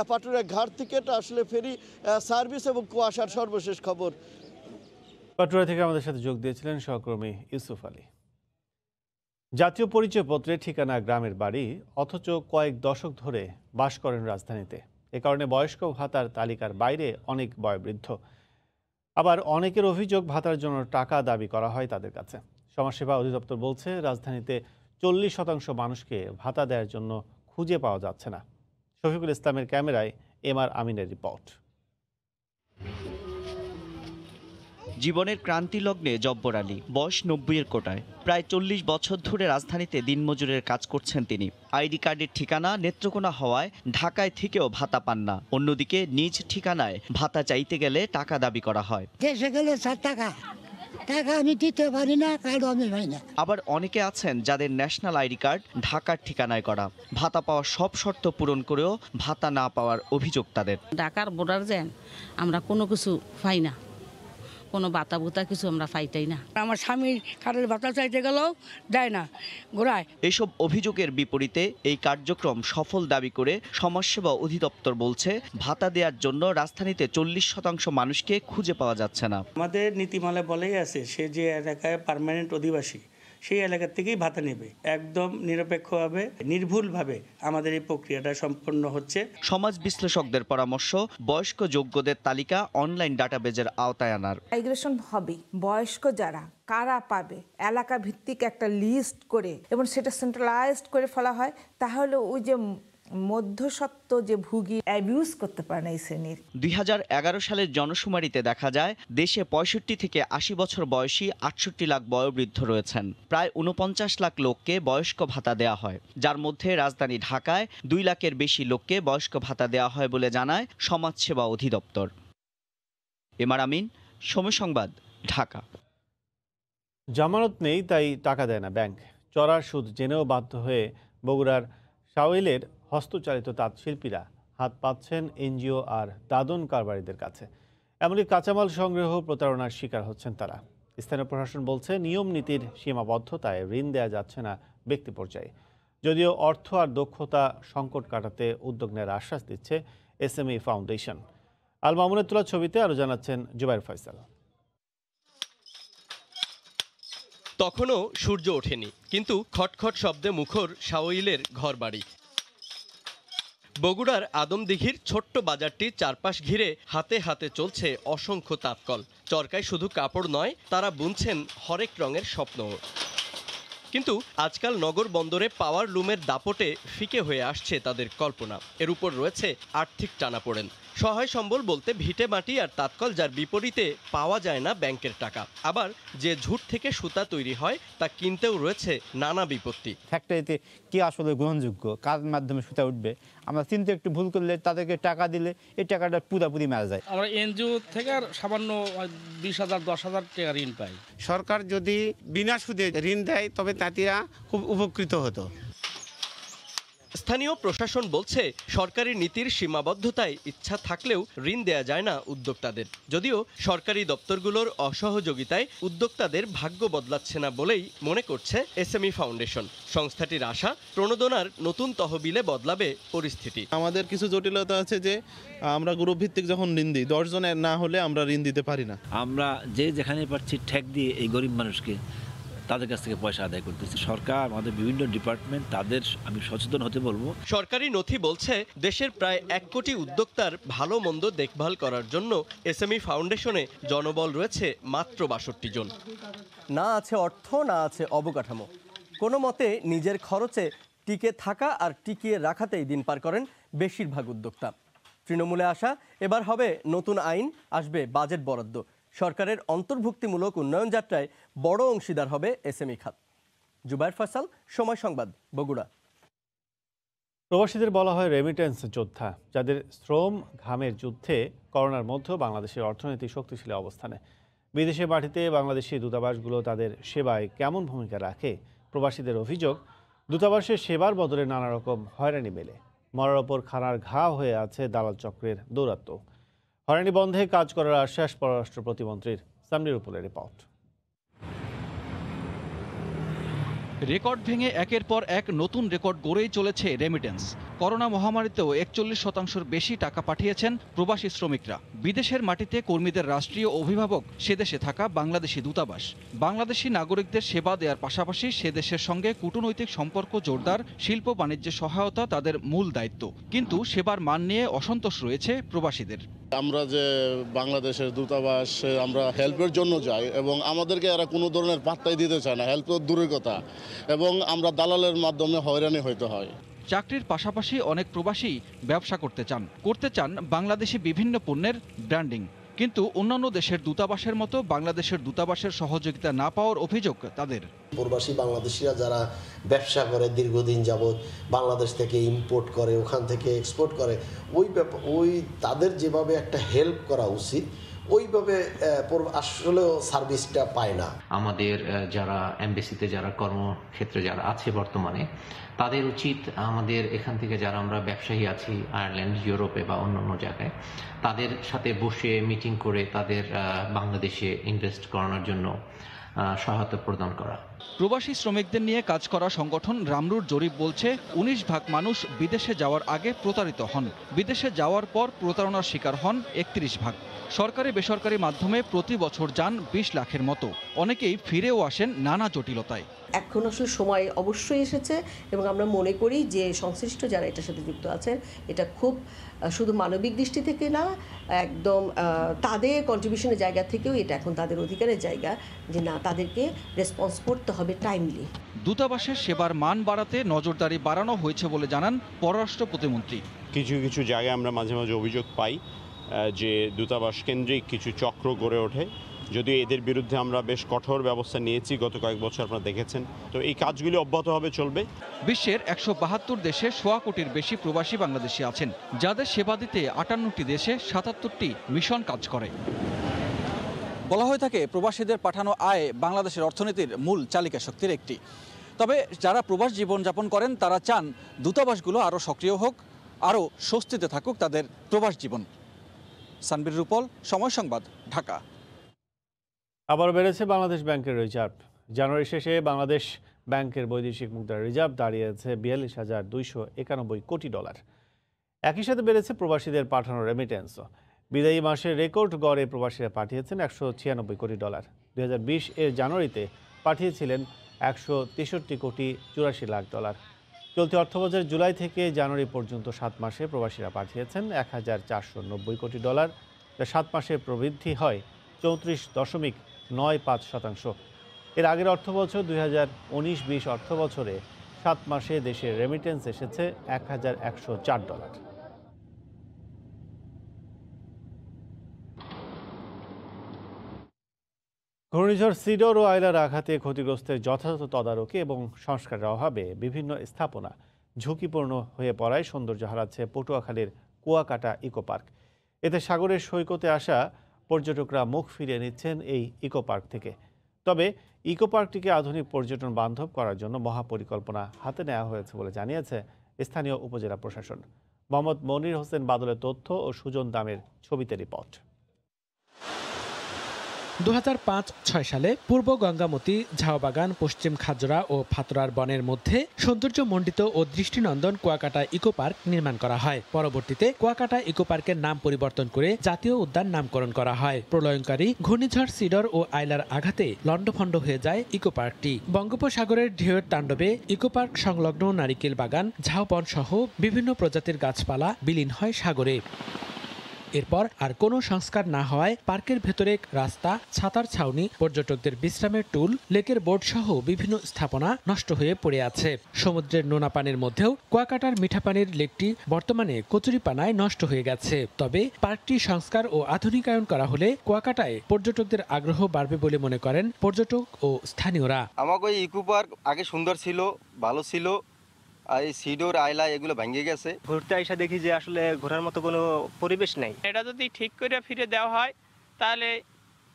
[SPEAKER 15] পাটুরিয়া ঘাট থেকে আসলে ফেরি সার্ভিস এবং কুয়াশার সর্বশেষ খবর।
[SPEAKER 1] পাটুরিয়া থেকে আমাদের সাথে যোগ দিয়েছিলেন সহকর্মী ইউসুফ আলী। জাতীয় পরিচয়পত্রে ঠিকানা গ্রামের বাড়ি, অথচ কয়েক দশক ধরে বাস করেন রাজধানীতে। এ কারণে বয়স্ক ভাতার তালিকার বাইরে অনেক বয়োবৃদ্ধ। আবার অনেকের অভিযোগ ভাতার জন্য টাকা দাবি করা হয় তাদের কাছে। সমাজসেবা অধিদপ্তর বলছে রাজধানীতে 40% মানুষকে ভাতা দেওয়ার জন্য খুঁজে পাওয়া যাচ্ছে না। শফিকুল ইসলামের ক্যামেরায় এমআর আমিনের রিপোর্ট।
[SPEAKER 17] জীবনের ক্রান্তি লগ্নে জব্বর আলী, বয়স ৯০-এর কোটায়। প্রায় ৪০ বছর ধরে রাজধানীতে দিনমজুরের কাজ করছেন তিনি। আইডি কার্ডের ঠিকানা নেত্রকোনা হওয়ায় ঢাকায় থেকেও ভাতা পান না। অন্যদিকে নিজ ঠিকানায় ভাতা চাইতে গেলে টাকা দাবি করা হয়।
[SPEAKER 18] দেশে গেলে টাকা আমি দিতে পারি না, কার্ডও আমি পাই না।
[SPEAKER 17] আবার অনেকে আছেন যাদের ন্যাশনাল আইডি কার্ড ঢাকার ঠিকানায় করা। ভাতা পাওয়ার সব শর্ত পূরণ করেও ভাতা না পাওয়ার অভিযোগ তাদের।
[SPEAKER 19] ঢাকার বর্ডার যান আমরা কোনো কিছু পাই না, কোনো বাতা বুতা কিছু আমরা পাইতাই না।
[SPEAKER 18] আমার স্বামীর কার্ডের ভাতা চাইতে গেলেও দেয় না, ঘোরায়।
[SPEAKER 17] এসব অভিযোগের বিপরীতে এই কার্যক্রম সফল দাবি করে সমাজসেবা অধিদপ্তর বলছে, ভাতা দেওয়ার জন্য রাজধানীতে 40% মানুষকে খুঁজে পাওয়া যাচ্ছে না।
[SPEAKER 20] আমাদের নীতিমালায় বলেই আছে, সে যে এলাকায় পার্মানেন্ট অধিবাসী সেই এলাকা থেকেই ভাতা নেবে। একদম নিরপেক্ষভাবে, নির্ভুলভাবে আমাদের এই প্রক্রিয়াটা সম্পন্ন হচ্ছে।
[SPEAKER 17] সমাজ বিশ্লেষকদের পরামর্শ, বয়স্ক যোগ্যদের তালিকা অনলাইন ডাটাবেজের আওতায় আনার।
[SPEAKER 21] মাইগ্রেশন হবে, বয়স্ক যারা কারা পাবে এলাকা ভিত্তিক একটা লিস্ট করে এবং সেটা সেন্ট্রালাইজড করে ফেলা হয়, তাহলে ওই যে মধ্যস্বত্ব যে ভুগি অ্যাবিউজ করতে পারে না এই শ্রেণীর।
[SPEAKER 17] 2011 সালের জনশুমারিতে দেখা যায় দেশে 65 থেকে 80 বছর বয়সী 68 লাখ বয়োবৃদ্ধ রয়েছেন। প্রায় 49 লাখ লোককে বয়স্ক ভাতা দেওয়া হয়, যার মধ্যে রাজধানী ঢাকায় 2 লাখের বেশি লোককে বয়স্ক ভাতা দেওয়া হয় বলে জানায় সমাজসেবা অধিদপ্তর। এমআর আমিন, সময় সংবাদ, ঢাকা।
[SPEAKER 1] জামানত নেই তাই টাকা দেয় না ব্যাংক। চড়া সুদ জেনেও বাধ্য হয়ে বগুড়ার শাওইলের হস্তচালিত তাঁত শিল্পীরা হাত পাচ্ছেন এনজিও আর দাদন কারবারিদের কাছে। এমনকি কাঁচামাল সংগ্রহ প্রতারণার শিকার হচ্ছেন তারা। স্থানীয় প্রশাসন বলছে, নিয়ম নীতির সীমাবদ্ধতায় ঋণ দেওয়া যাচ্ছে না ব্যক্তি পর্যায়ে। যদিও অর্থ আর দক্ষতা সংকট কাটাতে উদ্যোগ নেওয়ার আশ্বাস দিচ্ছে এসএমই ফাউন্ডেশন। আল মামুনের তোলা ছবিতে আরও জানাচ্ছেন জুবাইর ফয়সাল।
[SPEAKER 22] তখনও সূর্য ওঠেনি, কিন্তু খটখট শব্দে মুখর শাওইলের ঘরবাড়ি। বগুড়ার আদমদিঘির ছোট্ট বাজারটির চারপাশ ঘিরে হাতে হাতে চলছে অসংখ্য তাঁতকল। চরকায় শুধু কাপড় নয়, তারা বুনছেন হরেক রঙের স্বপ্ন। কিন্তু আজকাল নগর বন্দরে পাওয়ার লুমের দাপটে ফিকে হয়ে আসছে তাদের কল্পনা। এর উপর রয়েছে আর্থিক টানাপোড়েন। সহায় সম্বল বলতে ভিটে মাটি আর তাঁতকল, যার বিপরীতে পাওয়া যায় না ব্যাংকের টাকা। আবার যে ঝুট থেকে সুতা তৈরি হয় তা কিনতেও রয়েছে নানা বিপত্তি।
[SPEAKER 23] ফ্যাক্টরিতে কি আসলে গ্রহণযোগ্য, কার মাধ্যমে সুতা উঠবে, আমরা চিন্তা একটু ভুল করলে তাদেরকে টাকা দিলে এই টাকাটা পুরাপুরি মারা যায়।
[SPEAKER 24] আমরা এনজিও থেকে আর সামান্য 20,000 10,000 টাকা ঋণ পাই।
[SPEAKER 25] সরকার যদি বিনা সুদে ঋণ দেয় তবে তাঁতিরা খুব উপকৃত হতো।
[SPEAKER 22] স্থানীয় প্রশাসন বলছে, সরকারি নীতির সীমাবদ্ধতায় ইচ্ছা থাকলেও ঋণ দেয়া যায় না উদ্যোক্তাদের। যদিও সরকারি দপ্তরগুলোর অসহযোগিতায় উদ্যোক্তাদের ভাগ্য বদলাচ্ছে না বলেই মনে করছে এসএমই ফাউন্ডেশন। সংস্থাটির আশা, প্রণোদনার নতুন তহবিলে বদলাবে পরিস্থিতি।
[SPEAKER 26] আমাদের কিছু জটিলতা আছে যে আমরা গ্রুপ ভিত্তিক যখন ঋণ দিই 10 জনের না হলে আমরা ঋণ দিতে পারি না।
[SPEAKER 27] আমরা যে যেখানে পারছি ঠেক দিয়ে এই গরিব মানুষকে তাদের কাছ থেকে পয়সা আদায় করতেছি। সরকার, আমাদের বিভিন্ন ডিপার্টমেন্ট, তাদের আমি সচেতন হতে বলবো।
[SPEAKER 22] সরকারি নথি বলছে, দেশের প্রায় 1 কোটি উদ্যোক্তার ভালো মন্দ দেখভাল করার জন্য এসএমই ফাউন্ডেশনে জনবল রয়েছে মাত্র 62 জন।
[SPEAKER 28] না আছে অর্থ, না আছে অবকাঠামো। কোনো মতে নিজের খরচে টিকে থাকা আর টিকিয়ে রাখাতেই দিন পার করেন বেশিরভাগ উদ্যোক্তা। তৃণমূলে আসা, এবার হবে নতুন আইন, আসবে বাজেট বরাদ্দ। সরকারের অন্তর্ভুক্তিমূলক উন্নয়ন যাত্রায় বড় অংশীদার হবে এসএমই খাত। জুবাইর ফয়সাল, সময় সংবাদ, বগুড়া।
[SPEAKER 1] প্রবাসীদের বলা হয় রেমিটেন্স যোদ্ধা, যাদের শ্রম ঘামের যুদ্ধে করোনার মধ্যেও বাংলাদেশের অর্থনৈতিক শক্তিশালী অবস্থানে। বিদেশে মাটিতে বাংলাদেশি দূতাবাসগুলো তাদের সেবায় কেমন ভূমিকা রাখে? প্রবাসীদের অভিযোগ, দূতাবাসের সেবার বদলে নানা রকম হয়রানি মেলে। মরার ওপর খানার ঘা হয়ে আছে দালাল চক্রের দৌরাত্ম্য। হয়রানি বন্ধে কাজ করার আশ্বাস পররাষ্ট্র প্রতিমন্ত্রীর। সামরির উপরে রিপোর্ট।
[SPEAKER 29] রেকর্ড ভেঙে একের পর এক নতুন রেকর্ড গড়েই চলেছে রেমিটেন্স। করোনা মহামারীতেও 41% বেশি টাকা পাঠিয়েছেন প্রবাসী শ্রমিকরা। বিদেশের মাটিতে কর্মীদের রাষ্ট্রীয় অভিভাবক সেদেশে থাকা বাংলাদেশি দূতাবাস। বাংলাদেশি নাগরিকদের সেবা দেওয়ার পাশাপাশি সে দেশের সঙ্গে কূটনৈতিক সম্পর্ক জোরদার, শিল্প বাণিজ্যে সহায়তা তাদের মূল দায়িত্ব। কিন্তু সেবার মান নিয়ে অসন্তোষ রয়েছে প্রবাসীদের।
[SPEAKER 30] আমরা যে বাংলাদেশের দূতাবাস, আমরা হেল্পের জন্য যাই এবং আমাদেরকে এরা কোনো ধরনের পাত্তাই দিতে চায় না, হেল্প দূরের কথা, এবং আমরা দালালের মাধ্যমে হয়রানি হইতে হয়।
[SPEAKER 29] চাকরির পাশাপাশি অনেক প্রবাসী ব্যবসা করতে চান বাংলাদেশি বিভিন্ন পণ্যের ব্র্যান্ডিং। কিন্তু অন্যান্য দেশের দূতাবাসের মতো বাংলাদেশের দূতাবাসের সহযোগিতা না পাওয়ার অভিযোগ তাদের।
[SPEAKER 2] প্রবাসী বাংলাদেশিরা যারা ব্যবসা করে দীর্ঘদিন যাবৎ, বাংলাদেশ থেকে ইম্পোর্ট করে, ওখান থেকে এক্সপোর্ট করে, ওই তাদের যেভাবে একটা হেল্প করা উচিত ওইভাবে আসলেও সার্ভিসটা পায় না।
[SPEAKER 3] আমাদের যারা এমবেসিতে যারা কর্মক্ষেত্রে যারা আছে বর্তমানে, তাদের উচিত আমাদের এখান থেকে যারা আমরা ব্যবসায়ী আছি আয়ারল্যান্ড, ইউরোপে বা অন্যান্য জায়গায়, তাদের সাথে বসে মিটিং করে তাদের বাংলাদেশে ইনভেস্ট করানোর জন্য সহায়তা প্রদান করা।
[SPEAKER 29] প্রবাসী শ্রমিকদের নিয়ে কাজ করা সংগঠন রামরুর জরিপ বলছে ১৯ ভাগ মানুষ বিদেশে যাওয়ার আগে প্রতারিত হন, বিদেশে যাওয়ার পর প্রতারণার শিকার হন ৩১ ভাগ। সরকারি বেসরকারি মাধ্যমে প্রতি বছর যান ২০ লাখের মতো। অনেকেই ফিরেও আসেন নানা জটিলতায়।
[SPEAKER 4] এখন আসলে সময় অবশ্যই এসেছে এবং আমরা মনে করি যে সংশ্লিষ্ট যারা এটার সাথে যুক্ত আছেন, এটা খুব শুধু মানবিক দৃষ্টি থেকে না, একদম তাদের কন্ট্রিবিউশনের জায়গা থেকেও এটা এখন তাদের অধিকারের জায়গা যে না, তাদেরকে রেসপন্স করতে হবে টাইমলি।
[SPEAKER 29] দূতাবাসের সেবার মান বাড়াতে নজরদারি বাড়ানো হয়েছে বলে জানান পররাষ্ট্র প্রতিমন্ত্রী।
[SPEAKER 5] কিছু কিছু জায়গায় আমরা মাঝে মাঝে অভিযোগ পাই যে দূতাবাস কেন্দ্রিক কিছু চক্র গড়ে ওঠে, যদিও এদের বিরুদ্ধে আমরা বেশ কঠোর ব্যবস্থা নিয়েছি গত কয়েক বছর, আপনারা দেখেছেন। তো এই কাজগুলি অব্যাহতভাবে চলবে।
[SPEAKER 29] বিশ্বের ১৭২ দেশে ১০০ কোটির বেশি প্রবাসী বাংলাদেশি আছেন, যাদের সেবা দিতে ৫৮টি দেশে ৭৭টি মিশন কাজ করে। বলা হয়ে থাকে প্রবাসীদের পাঠানো আয় বাংলাদেশের অর্থনীতির মূল চালিকা শক্তির একটি। তবে যারা প্রবাস জীবনযাপন করেন তারা চান দূতাবাসগুলো আরও সক্রিয় হোক, আরও স্বস্তিতে থাকুক তাদের প্রবাস জীবন। সানবীর রূপল, সময় সংবাদ, ঢাকা।
[SPEAKER 1] আবার বেড়েছে বাংলাদেশ ব্যাংকের রিজার্ভ। জানুয়ারি শেষে বাংলাদেশ ব্যাংকের বৈদেশিক মুদ্রার রিজার্ভ দাঁড়িয়েছে ৪২,২৯১ কোটি ডলার। একই সাথে বেড়েছে প্রবাসীদের পাঠানো রেমিটেন্সও। বিদায়ী মাসে রেকর্ড গড়ে প্রবাসীরা পাঠিয়েছেন ১৯৬ কোটি ডলার। ২০২০ এর জানুয়ারিতে পাঠিয়েছিলেন ১৬৩ কোটি ৮৪ লাখ ডলার। চলতি অর্থবছরের জুলাই থেকে জানুয়ারি পর্যন্ত ৭ মাসে প্রবাসীরা পাঠিয়েছেন ১,৪৯০ কোটি ডলার। ৭ মাসে প্রবৃদ্ধি হয় ৩৪.৯৫%। এর আগের অর্থবছর ২০১৯-২০ অর্থবছরে ৭ মাসে দেশের রেমিটেন্স এসেছে ১,১০৪ ডলার। ঘূর্ণিঝড় সিডর ও আইলার আঘাতে ক্ষতিগ্রস্তের যথাযথ তদারকি এবং সংস্কারের অভাবে বিভিন্ন স্থাপনা ঝুঁকিপূর্ণ হয়ে পড়ায় সৌন্দর্য হারাচ্ছে পটুয়াখালীর কুয়াকাটা ইকো পার্ক। এতে সাগরের সৈকতে আসা পর্যটকরা মুখ ফিরিয়ে নিচ্ছেন এই ইকো পার্ক থেকে। তবে ইকো পার্কটিকে আধুনিক পর্যটন বান্ধব করার জন্য মহাপরিকল্পনা হাতে নেওয়া হয়েছে বলে জানিয়েছে স্থানীয় উপজেলা প্রশাসন। মোহাম্মদ মনির হোসেন বাদলের তথ্য ও সুজন দামের ছবিতে রিপোর্ট।
[SPEAKER 6] ২০০৫-৬ সালে পূর্ব গঙ্গামতি, ঝাউবাগান, পশ্চিম খাজরা ও ফাতরার বনের মধ্যে সৌন্দর্যমণ্ডিত ও দৃষ্টিনন্দন কুয়াকাটা ইকো পার্ক নির্মাণ করা হয়। পরবর্তীতে কুয়াকাটা ইকো পার্কের নাম পরিবর্তন করে জাতীয় উদ্যান নামকরণ করা হয়। প্রলয়ঙ্কারী ঘূর্ণিঝড় সিডর ও আইলার আঘাতে লণ্ডভণ্ড হয়ে যায় ইকো পার্কটি। বঙ্গোপসাগরের ঢেউয়ের তাণ্ডবে ইকো পার্ক সংলগ্ন নারিকেল বাগান, ঝাউবন সহ বিভিন্ন প্রজাতির গাছপালা বিলীন হয় সাগরে। এরপর আর কোনো সংস্কার না হওয়ায় পার্কের ভেতরে রাস্তা, ছাতার ছাউনি, পর্যটকদের বিশ্রামের টুল, লেকের বোর্ড সহ বিভিন্ন স্থাপনা নষ্ট হয়ে পড়ে আছে। সমুদ্রের নোনা পানির মধ্যেও কুয়াকাটার মিঠা পানির লেকটি বর্তমানে কচুরিপানায় নষ্ট হয়ে গেছে। তবে পার্কটি সংস্কার ও আধুনিকায়ন করা হলে কুয়াকাটায় পর্যটকদের আগ্রহ বাড়বে বলে মনে করেন পর্যটক ও স্থানীয়রা।
[SPEAKER 7] আমাকে ইকো পার্ক আগে সুন্দর ছিল, ভালো ছিল, আর এই সিডোর আইলা এগুলো ভেঙে গেছে।
[SPEAKER 8] ঘুরতে আইসা দেখি যে আসলে ঘোরার মতো কোনো পরিবেশ নেই।
[SPEAKER 10] এটা যদি ঠিক করে ফিরে দেওয়া হয় তাহলে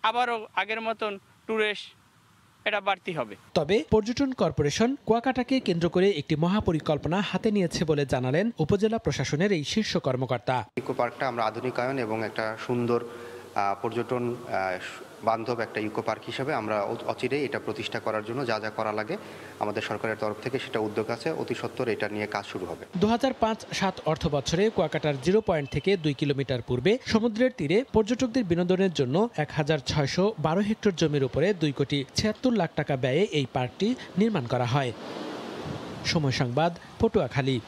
[SPEAKER 10] আবারও আগের মতন টুরিস্ট এটা বাড়তি হবে।
[SPEAKER 6] তবে পর্যটন কর্পোরেশন কুয়াকাটাকে কেন্দ্র করে একটি মহাপরিকল্পনা হাতে নিয়েছে বলে জানালেন উপজেলা প্রশাসনের এই শীর্ষ কর্মকর্তা।
[SPEAKER 11] ইকো পার্কটা আমরা আধুনিকায়ন এবং একটা সুন্দর পর্যটন বান্ধব একটা ইকো পার্ক হিসেবে আমরা অচিরেই এটা প্রতিষ্ঠা করার জন্য যা যা করা লাগে আমাদের সরকারের তরফ থেকে সেটা উদ্যোগ আছে। অতি সত্বর এটা নিয়ে কাজ শুরু হবে।
[SPEAKER 6] ২০০৫-৭ অর্থ বছরে কুয়াকাটার 0 পয়েন্ট থেকে 2 কিলোমিটার পূর্বে সমুদ্রের তীরে পর্যটকদের বিনোদনের জন্য ১,৬১২ হেক্টর জমির উপরে ২,৭৬ লাখ টাকা ব্যয়ে এই পার্কটি নির্মাণ করা হয়। সময় সংবাদ, পটুয়াখালী।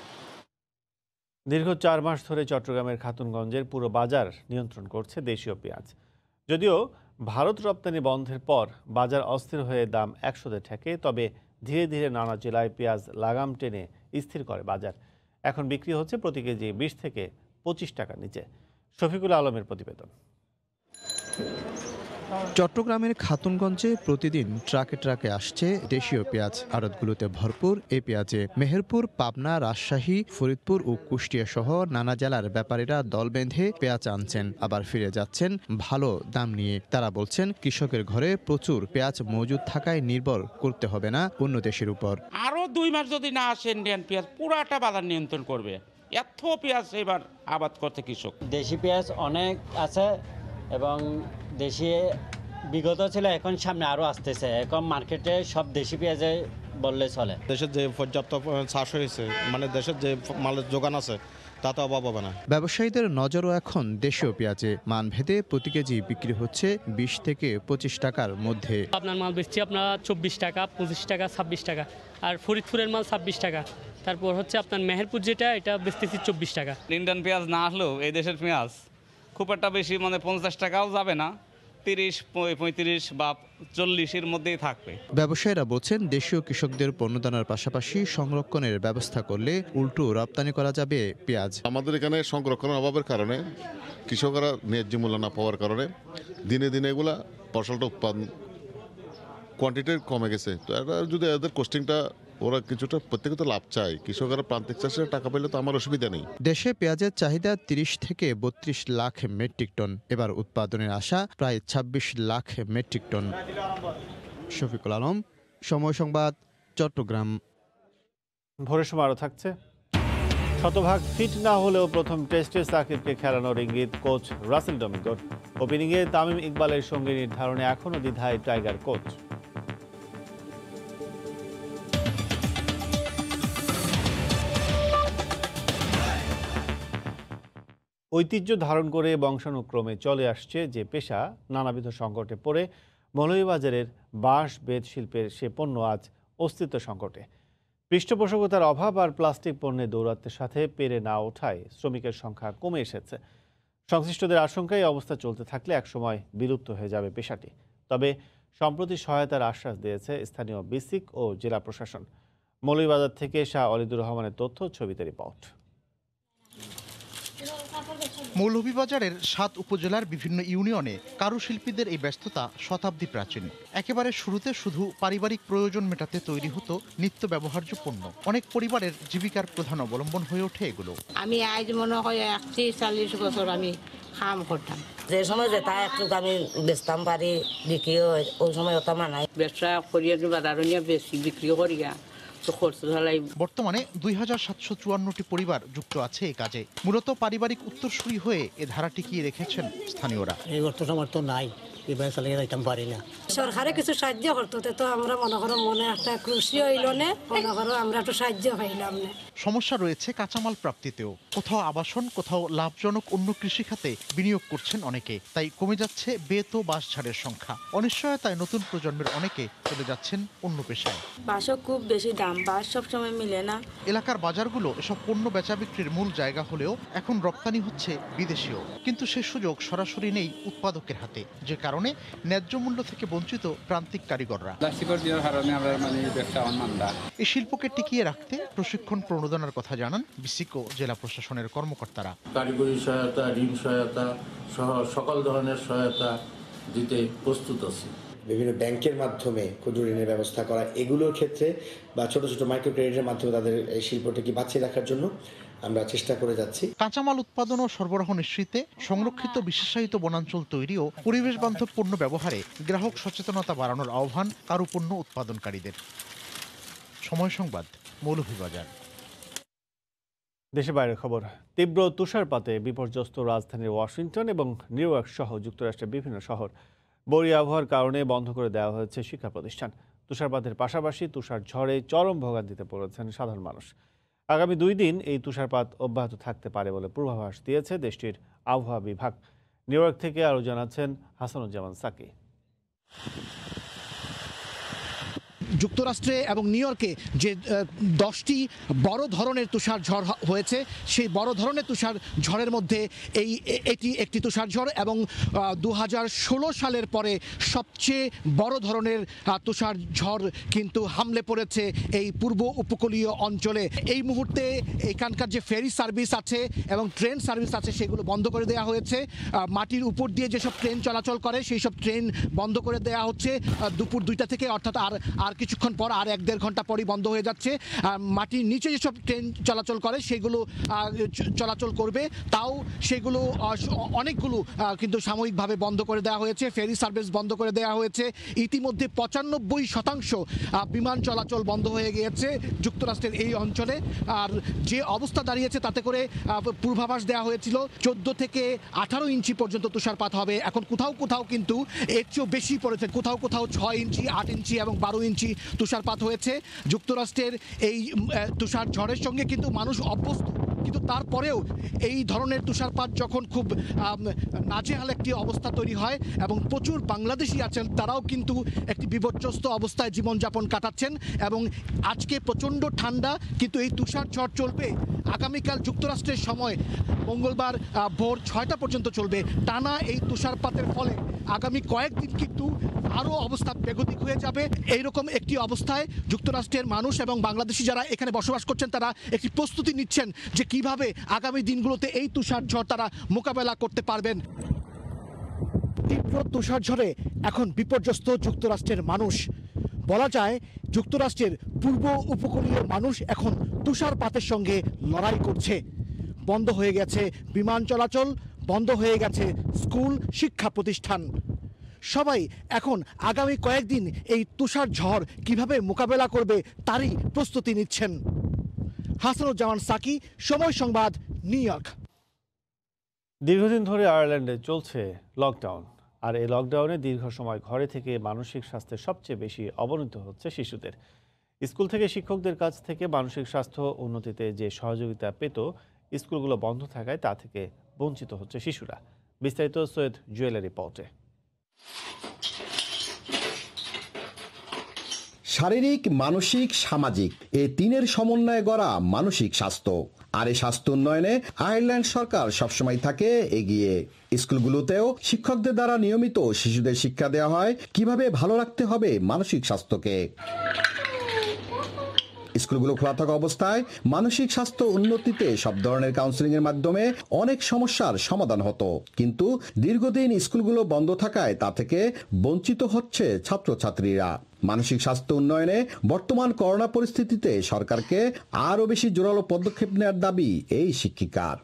[SPEAKER 1] দীর্ঘ ৪ মাস ধরে চট্টগ্রামের খাতুনগঞ্জের পুরো বাজার নিয়ন্ত্রণ করছে দেশীয় পেঁয়াজ। যদিও ভারত রপ্তানি বন্ধের পর বাজার অস্থির হয়ে দাম ১০০-তে ঠেকে, তবে ধীরে ধীরে নানা জেলায় পেঁয়াজ লাগাম টেনে স্থির করে বাজার। এখন বিক্রি হচ্ছে প্রতি কেজি ২০ থেকে ২৫ টাকার নিচে। শফিকুল আলমের প্রতিবেদন।
[SPEAKER 9] চট্টগ্রামের খাতুনগঞ্জে প্রতিদিন ট্রাকে ট্রাকে আসছে দেশীয় পেঁয়াজ। আড়তগুলোতে ভরপুর এই পেঁয়াজে মেহেরপুর, পাবনা, রাজশাহী, ফরিদপুর ও কুষ্টিয়া সহ নানা জেলার ব্যাপারীরা দল বেঁধে পেঁয়াজ আনছেন, আবার ফিরে যাচ্ছেন ভালো দাম নিয়ে। তারা বলছেন কৃষকের ঘরে প্রচুর পেঁয়াজ মজুদ থাকায় নির্ভর করতে হবে না অন্য দেশের উপর।
[SPEAKER 12] আরো 2 মাস যদি না আসে ইন্ডিয়ান পেঁয়াজ পুরাটা বাজার নিয়ন্ত্রণ করবে। এত পেঁয়াজ এবার আবাদ করতে কৃষক।
[SPEAKER 13] দেশি পেঁয়াজ অনেক আছে এবং দেশি বিগত ছিল, এখন সামনে আরো আসতেছে। এখন মার্কেটে সব দেশি পেঁয়াজে বললে চলে।
[SPEAKER 14] দেশের যে পর্যাপ্ত চাষ হয়েছে, মানে দেশের যে মালের যোগান আছে তাতে অভাব হবে না।
[SPEAKER 9] ব্যবসায়ীদের নজরও এখন দেশীয় পেঁয়াজে। মানভেদে প্রতি কেজি বিক্রি হচ্ছে 20 থেকে 25 টাকার মধ্যে।
[SPEAKER 15] আপনার মাল বেচছি আপনার 24 টাকা, 25 টাকা, 26 টাকা। আর ফরিদপুরের মাল 26 টাকা। তারপর হচ্ছে আপনার মেহেরপুর যেটা, এটা বেচতেছি 24 টাকা।
[SPEAKER 16] ইন্ডিয়ান পেঁয়াজ না আসলেও এই দেশের পেঁয়াজ খুব একটা বেশি, মানে 50 টাকাও যাবে না, 30, 35 বা 40-এর মধ্যেই থাকবে।
[SPEAKER 9] ব্যবসায়ীরা বলছেন দেশীয় কৃষকদের পণ্যদানার পাশাপাশি সংরক্ষণের ব্যবস্থা করলে উল্টো রপ্তানি করা যাবে পেঁয়াজ।
[SPEAKER 18] আমাদের এখানে সংরক্ষণের অভাবের কারণে কৃষকরা ন্যায্য মূল্য না পাওয়ার কারণে দিনে দিনে এগুলা ফসলটা উৎপাদন কোয়ান্টিটি কমে গেছে। তো এটা যদি এদের কস্টিংটা ওরা কিছুটা প্রত্যেকে তো লাভ চায়, কৃষকেরা প্রান্তিক চাষিরা টাকা পেলে তো আমার অসুবিধা নেই।
[SPEAKER 9] দেশে পেঁয়াজের চাহিদা 30 থেকে 32 লাখ মেট্রিক টন। এবার উৎপাদনের আশা প্রায় 26 লাখ মেট্রিক টন। শফিকুল আলম, সময় সংবাদ, চট্টগ্রাম।
[SPEAKER 1] ভোরের সময় আরও থাকছে। শতভাগ ফিট না হলেও প্রথম টেস্টে সাকিবকে খেলানোর ইঙ্গিত কোচ রাসেল ডমিঙ্গোর। ওপেনিংয়ে তামিম ইকবালের সঙ্গে নির্ধারণে এখনও দ্বিধায় টাইগার কোচ। ঐতিহ্য ধারণ করে বংশানুক্রমে চলে আসছে যে পেশা নানাবিধ সংকটে পড়ে মৌলভীবাজারের বাঁশ বেত শিল্পের সে পণ্য আজ অস্তিত্ব সংকটে। পৃষ্ঠপোষকতার অভাব আর প্লাস্টিক পণ্যের দৌরাত্মের সাথে পেরে না ওঠায় শ্রমিকের সংখ্যা কমে এসেছে। সংশ্লিষ্টদের আশঙ্কায় এই অবস্থা চলতে থাকলে একসময় বিলুপ্ত হয়ে যাবে পেশাটি। তবে সম্প্রতি সহায়তার আশ্বাস দিয়েছে স্থানীয় বিসিক ও জেলা প্রশাসন। মৌলভীবাজার থেকে শাহ অলিদুর রহমানের তথ্য, ছবিতে রিপোর্ট।
[SPEAKER 19] মৌলভীবাজারের 7 উপজেলার বিভিন্ন ইউনিয়নে কারুশিল্পীদের এই ব্যস্ততা শতাব্দী প্রাচীন। একেবারে শুরুতে শুধু পারিবারিক প্রয়োজন মেটাতে তৈরি হতো নিত্য ব্যবহার্য পণ্য। অনেক পরিবারের জীবিকার প্রধান অবলম্বন হয়ে ওঠে এগুলো।
[SPEAKER 20] আমি আজ মনে হয় 40 বছর আমি কাম করতাম। যে সময় যেটা একটু আমি বেচতাম পারি, বিক্রি হয়, ওই সময় ওটা মানায়। ব্যবসা করিয়া বাজার নিয়ে বেশি বিক্রি করিয়া
[SPEAKER 19] বর্তমানে 2754টি পরিবার যুক্ত আছে এই কাজে। মূলত পারিবারিক উত্তরসূরি হয়ে এ ধারা টিকিয়ে রেখেছেন স্থানীয়রা।
[SPEAKER 20] এই অর্থ সমর্থ নাই, সরকারে কিছু সাহায্য করতো তো আমরা মনে করো মনে একটা খুশি হইল না, মনে করো আমরা একটু সাহায্য পাইলাম না।
[SPEAKER 19] সমস্যা রয়েছে কাঁচামাল প্রাপ্তিতেও। কোথাও আবাসন, কোথাও লাভজনক অন্য কৃষি খাতে বিনিয়োগ করছেন অনেকে। তাই কমে যাচ্ছে বেত ও বাঁশঝাড়ের সংখ্যা। অনিশ্চয়তায় নতুন প্রজন্মের অনেকে চলে যাচ্ছেন অন্য পেশায়।
[SPEAKER 20] বাঁশও খুব বেশি দাম, বাঁশ সবসময় মিলে না।
[SPEAKER 19] এলাকার বাজারগুলো এসব পণ্য বেচা বিক্রির মূল জায়গা হলেও এখন রপ্তানি হচ্ছে বিদেশিও। কিন্তু সে সুযোগ সরাসরি নেই উৎপাদকের হাতে, যে কারণে ন্যায্য মূল্য থেকে বঞ্চিত প্রান্তিক কারিগররা। এই শিল্পকে টিকিয়ে রাখতে প্রশিক্ষণ প্রণোদনার কথা জানান বিসিক ও জেলা প্রশাসনের কর্মকর্তারা।
[SPEAKER 21] কারিগরি সহায়তা, ঋণ সহায়তা সহ সকল ধরনের সহায়তা দিতে প্রস্তুত আছে।
[SPEAKER 31] বিভিন্ন ব্যাংকের মাধ্যমে ক্ষুদ্র ঋণের ব্যবস্থা করা, এগুলোর ক্ষেত্রে বা ছোট ছোট মাইক্রো ক্রেডিটের মাধ্যমে তাদের এই শিল্পটাকে বাঁচিয়ে রাখার জন্য আমরা চেষ্টা করে যাচ্ছি।
[SPEAKER 19] কাঁচামাল উৎপাদন ও সরবরাহ নিশ্চিতে সংরক্ষিত বিশেষায়িত বনাঞ্চল তৈরি ও পরিবেশ বান্ধব পণ্য ব্যবহারে গ্রাহক সচেতনতা বাড়ানোর আহ্বান কারু পণ্য উৎপাদনকারীদের। সময় সংবাদ, মৌলভীবাজার।
[SPEAKER 1] দেশে বাইরের খবর। তীব্র তুষারপাতে বিপর্যস্ত রাজধানীর ওয়াশিংটন এবং নিউ ইয়র্ক সহ যুক্তরাষ্ট্রের বিভিন্ন শহর। বৈরী আবহাওয়ার কারণে বন্ধ করে দেওয়া হয়েছে শিক্ষা প্রতিষ্ঠান। তুষারপাতের পাশাপাশি তুষার ঝড়ে চরম ভোগান্তিতে পড়েছেন সাধারণ মানুষ। আগামী 2 দিন এই তুষারপাত অব্যাহত থাকতে পারে বলে পূর্বাভাস দিয়েছে দেশটির আবহাওয়া বিভাগ। নিউ ইয়র্ক থেকে আরও জানাচ্ছেন হাসানুজ্জামান সাকি।
[SPEAKER 2] যুক্তরাষ্ট্রে এবং নিউ ইয়র্কে যে 10টি বড় ধরনের তুষার ঝড় হয়েছে, সেই বড় ধরনের তুষার ঝড়ের মধ্যে এটি একটি তুষার ঝড় এবং 2016 সালের পরে সবচেয়ে বড় ধরনের তুষার ঝড় কিন্তু হামলে পড়েছে এই পূর্ব উপকূলীয় অঞ্চলে। এই মুহূর্তে এখানকার যে ফেরি সার্ভিস আছে এবং ট্রেন সার্ভিস আছে সেগুলো বন্ধ করে দেওয়া হয়েছে। মাটির উপর দিয়ে যেসব ট্রেন চলাচল করে সেই সব ট্রেন বন্ধ করে দেওয়া হচ্ছে দুপুর 2টা থেকে, অর্থাৎ আর কিছুক্ষণ পর, আর 1-1.5 ঘন্টা পরই বন্ধ হয়ে যাচ্ছে। মাটির নিচে যেসব ট্রেন চলাচল করে সেগুলো চলাচল করবে, তাও সেগুলো অনেকগুলো কিন্তু সাময়িকভাবে বন্ধ করে দেওয়া হয়েছে। ফেরি সার্ভিস বন্ধ করে দেওয়া হয়েছে। ইতিমধ্যে 95% বিমান চলাচল বন্ধ হয়ে গিয়েছে যুক্তরাষ্ট্রের এই অঞ্চলে। আর যে অবস্থা দাঁড়িয়েছে তাতে করে পূর্বাভাস দেওয়া হয়েছিল 14 থেকে 18 ইঞ্চি পর্যন্ত তুষারপাত হবে। এখন কোথাও কোথাও কিন্তু এর চেয়েও বেশি পড়েছে, কোথাও কোথাও 6 ইঞ্চি, 8 ইঞ্চি এবং 12 ইঞ্চি তুষারপাত হয়েছে। যুক্তরাষ্ট্রের এই তুষার ঝড়ের সঙ্গে কিন্তু মানুষ অভ্যস্ত, কিন্তু তারপরেও এই ধরনের তুষারপাত যখন খুব নাজেহাল একটি অবস্থা তৈরি হয় এবং প্রচুর বাংলাদেশি আছেন, তারাও কিন্তু একটি বিপর্যস্ত অবস্থায় জীবনযাপন কাটাচ্ছেন। এবং আজকে প্রচণ্ড ঠান্ডা, কিন্তু এই তুষার ঝড় চলবে আগামীকাল যুক্তরাষ্ট্রের সময় মঙ্গলবার ভোর 6টা পর্যন্ত চলবে। টানা এই তুষারপাতের ফলে আগামী কয়েকদিন কিন্তু আরও অবস্থা বেগতিক হয়ে যাবে। এইরকম একটি অবস্থায় যুক্তরাষ্ট্রের মানুষ এবং বাংলাদেশি যারা এখানে বসবাস করছেন তারা একটি প্রস্তুতি নিচ্ছেন যে কিভাবে আগামী দিনগুলোতে এই তুষার ঝড় তারা মোকাবেলা করতে পারবেন। তীব্র তুষার ঝড়ে এখন বিপর্যস্ত যুক্তরাষ্ট্রের মানুষ। বলা যায় যুক্তরাষ্ট্রের পূর্ব উপকূলীয় মানুষ এখন তুষারপাতের সঙ্গে লড়াই করছে। বন্ধ হয়ে গেছে বিমান চলাচল, বন্ধ হয়ে গেছে স্কুল, শিক্ষা প্রতিষ্ঠান। সবাই এখন আগামী কয়েকদিন এই তুষার ঝড় কিভাবে মোকাবেলা করবে তারই প্রস্তুতি নিচ্ছেন। হাসানুজ্জামান সাকি, সময় সংবাদ, নিউ ইয়র্ক।
[SPEAKER 1] দীর্ঘদিন ধরে আয়ারল্যান্ডে চলছে লকডাউন, আর এই লকডাউনে দীর্ঘ সময় ঘরে থেকে মানসিক স্বাস্থ্যের সবচেয়ে বেশি অবনতি হচ্ছে শিশুদের। স্কুল থেকে শিক্ষকদের কাছ থেকে মানসিক স্বাস্থ্য উন্নতিতে যে সহযোগিতা পেত, স্কুলগুলো বন্ধ থাকায় তা থেকে বঞ্চিত হচ্ছে শিশুরা। বিস্তারিত সৈয়দ জুয়েলের রিপোর্টে।
[SPEAKER 3] শারীরিক, মানসিক, সামাজিক এই তিনের সমন্বয়ে গড়া মানসিক স্বাস্থ্য। আর এই স্বাস্থ্য উন্নয়নে আয়ারল্যান্ড সরকার সবসময় থাকে এগিয়ে। স্কুলগুলোতেও শিক্ষকদের দ্বারা নিয়মিত শিশুদের শিক্ষা দেওয়া হয় কিভাবে ভালো রাখতে হবে মানসিক স্বাস্থ্যকে। স্কুলগুলো খোলা থাকা অবস্থায় মানসিক স্বাস্থ্য উন্নতিতে সব ধরনের কাউন্সেলিং এর মাধ্যমে অনেক সমস্যার সমাধান হতো, কিন্তু দীর্ঘদিন স্কুলগুলো বন্ধ থাকায় তা থেকে বঞ্চিত হচ্ছে ছাত্রছাত্রীরা। মানসিক স্বাস্থ্য উন্নয়নে বর্তমান করোনা পরিস্থিতিতে সরকারকে আরো বেশি জোরালো পদক্ষেপ নেওয়ার দাবি এই শিক্ষিকার।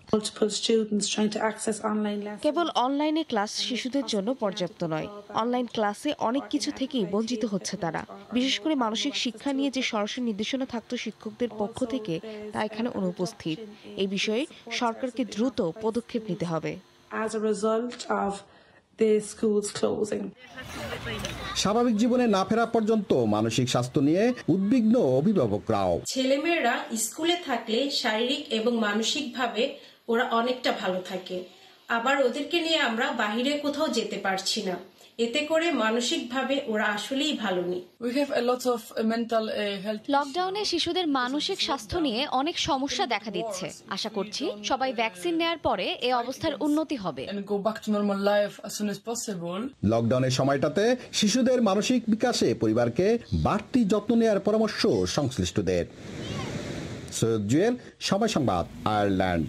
[SPEAKER 17] কেবল অনলাইনে ক্লাস শিশুদের জন্য পর্যাপ্ত নয়, অনলাইন ক্লাসে অনেক কিছু থেকেই বঞ্চিত হচ্ছে তারা। বিশেষ করে মানসিক শিক্ষা নিয়ে যে সরাসরি নির্দেশনা থাকতো শিক্ষকদের পক্ষ থেকে তা এখানে অনুপস্থিত। এই বিষয়ে সরকারকে দ্রুত পদক্ষেপ নিতে হবে।
[SPEAKER 3] স্বাভাবিক জীবনে না ফেরা পর্যন্ত মানসিক স্বাস্থ্য নিয়ে উদ্বিগ্ন অভিভাবকরাও।
[SPEAKER 22] ছেলেমেয়েরা স্কুলে থাকলে শারীরিক এবং মানসিকভাবে ওরা অনেকটা ভালো থাকে, আবার ওদেরকে নিয়ে আমরা বাহিরে কোথাও যেতে পারছি না, এতে করে মানসিকভাবে ওরা আসলেই ভালো নেই।
[SPEAKER 23] লকডাউনে শিশুদের মানসিক স্বাস্থ্য নিয়ে অনেক সমস্যা দেখা দিচ্ছে। আশা করছি সবাই ভ্যাকসিন নেয়ার পরে এই অবস্থার উন্নতি হবে।
[SPEAKER 3] লকডাউনের সময়টাতে শিশুদের মানসিক বিকাশে পরিবারকে বাড়তি যত্ন নেওয়ার পরামর্শ সংশ্লিষ্টদের। সৈয়দ জুয়েল, সময় সংবাদ, আয়ারল্যান্ড।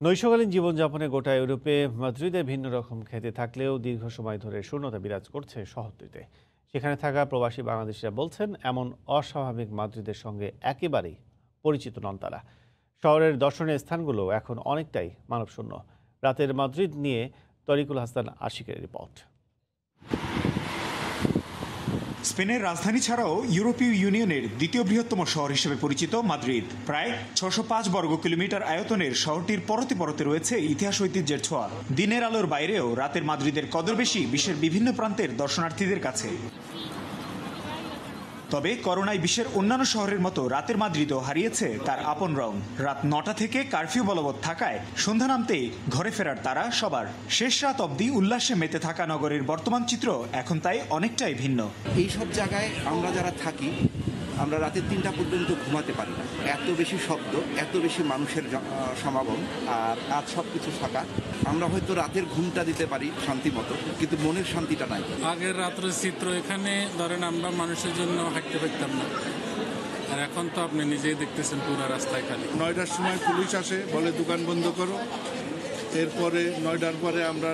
[SPEAKER 1] নৈশকালীন জীবনযাপনে গোটা ইউরোপে মাদ্রিদে ভিন্ন রকম খ্যাতি থাকলেও দীর্ঘ সময় ধরে শূন্যতা বিরাজ করছে শহরটিতে। সেখানে থাকা প্রবাসী বাংলাদেশিরা বলছেন এমন অস্বাভাবিক মাদ্রিদের সঙ্গে একেবারেই পরিচিত নন তারা। শহরের দর্শনীয় স্থানগুলো এখন অনেকটাই মানবশূন্য। রাতের মাদ্রিদ নিয়ে তরিকুল হাসান আশিকের রিপোর্ট।
[SPEAKER 24] স্পেনের রাজধানী ছাড়াও ইউরোপীয় ইউনিয়নের দ্বিতীয় বৃহত্তম শহর হিসেবে পরিচিত মাদ্রিদ। প্রায় 605 বর্গ কিলোমিটার আয়তনের শহরটির পরতে পরতে রয়েছে ইতিহাস ঐতিহ্যের ছোঁয়া। দিনের আলোর বাইরেও রাতের মাদ্রিদের কদর বেশি বিশ্বের বিভিন্ন প্রান্তের দর্শনার্থীদের কাছে। তবে করোনায় বিশ্বের অন্যান্য শহরের মতো রাতের মাদ্রিদও হারিয়েছে তার আপন রং। রাত 9টা থেকে কারফিউ বলবৎ থাকায় সন্ধ্যা নামতেই ঘরে ফেরার তারা সবার। শেষ রাত অবধি উল্লাসে মেতে থাকা নগরের বর্তমান চিত্র এখন তাই অনেকটাই ভিন্ন।
[SPEAKER 4] এই সব জায়গায় আমরা যারা থাকি, আমরা রাতে 3টা পর্যন্ত ঘুমাতে পারি না। এত বেশি শব্দ, এত বেশি মানুষের সমাগম, আর আজ সব কিছু ফাঁকা। আমরা হয়তো রাতের ঘুমটা দিতে পারি শান্তি মতো, কিন্তু মনের শান্তিটা নাই।
[SPEAKER 5] আগের রাত্রের চিত্র এখানে ধরেন আমরা মানুষের জন্য হাঁটতে পারতাম না, আর এখন তো আপনি নিজেই দেখতেছেন পুরো রাস্তায় খালি।
[SPEAKER 7] 9টার সময় পুলিশ আসে, বলে দোকান বন্ধ করো। এরপরে 9টার পরে আমরা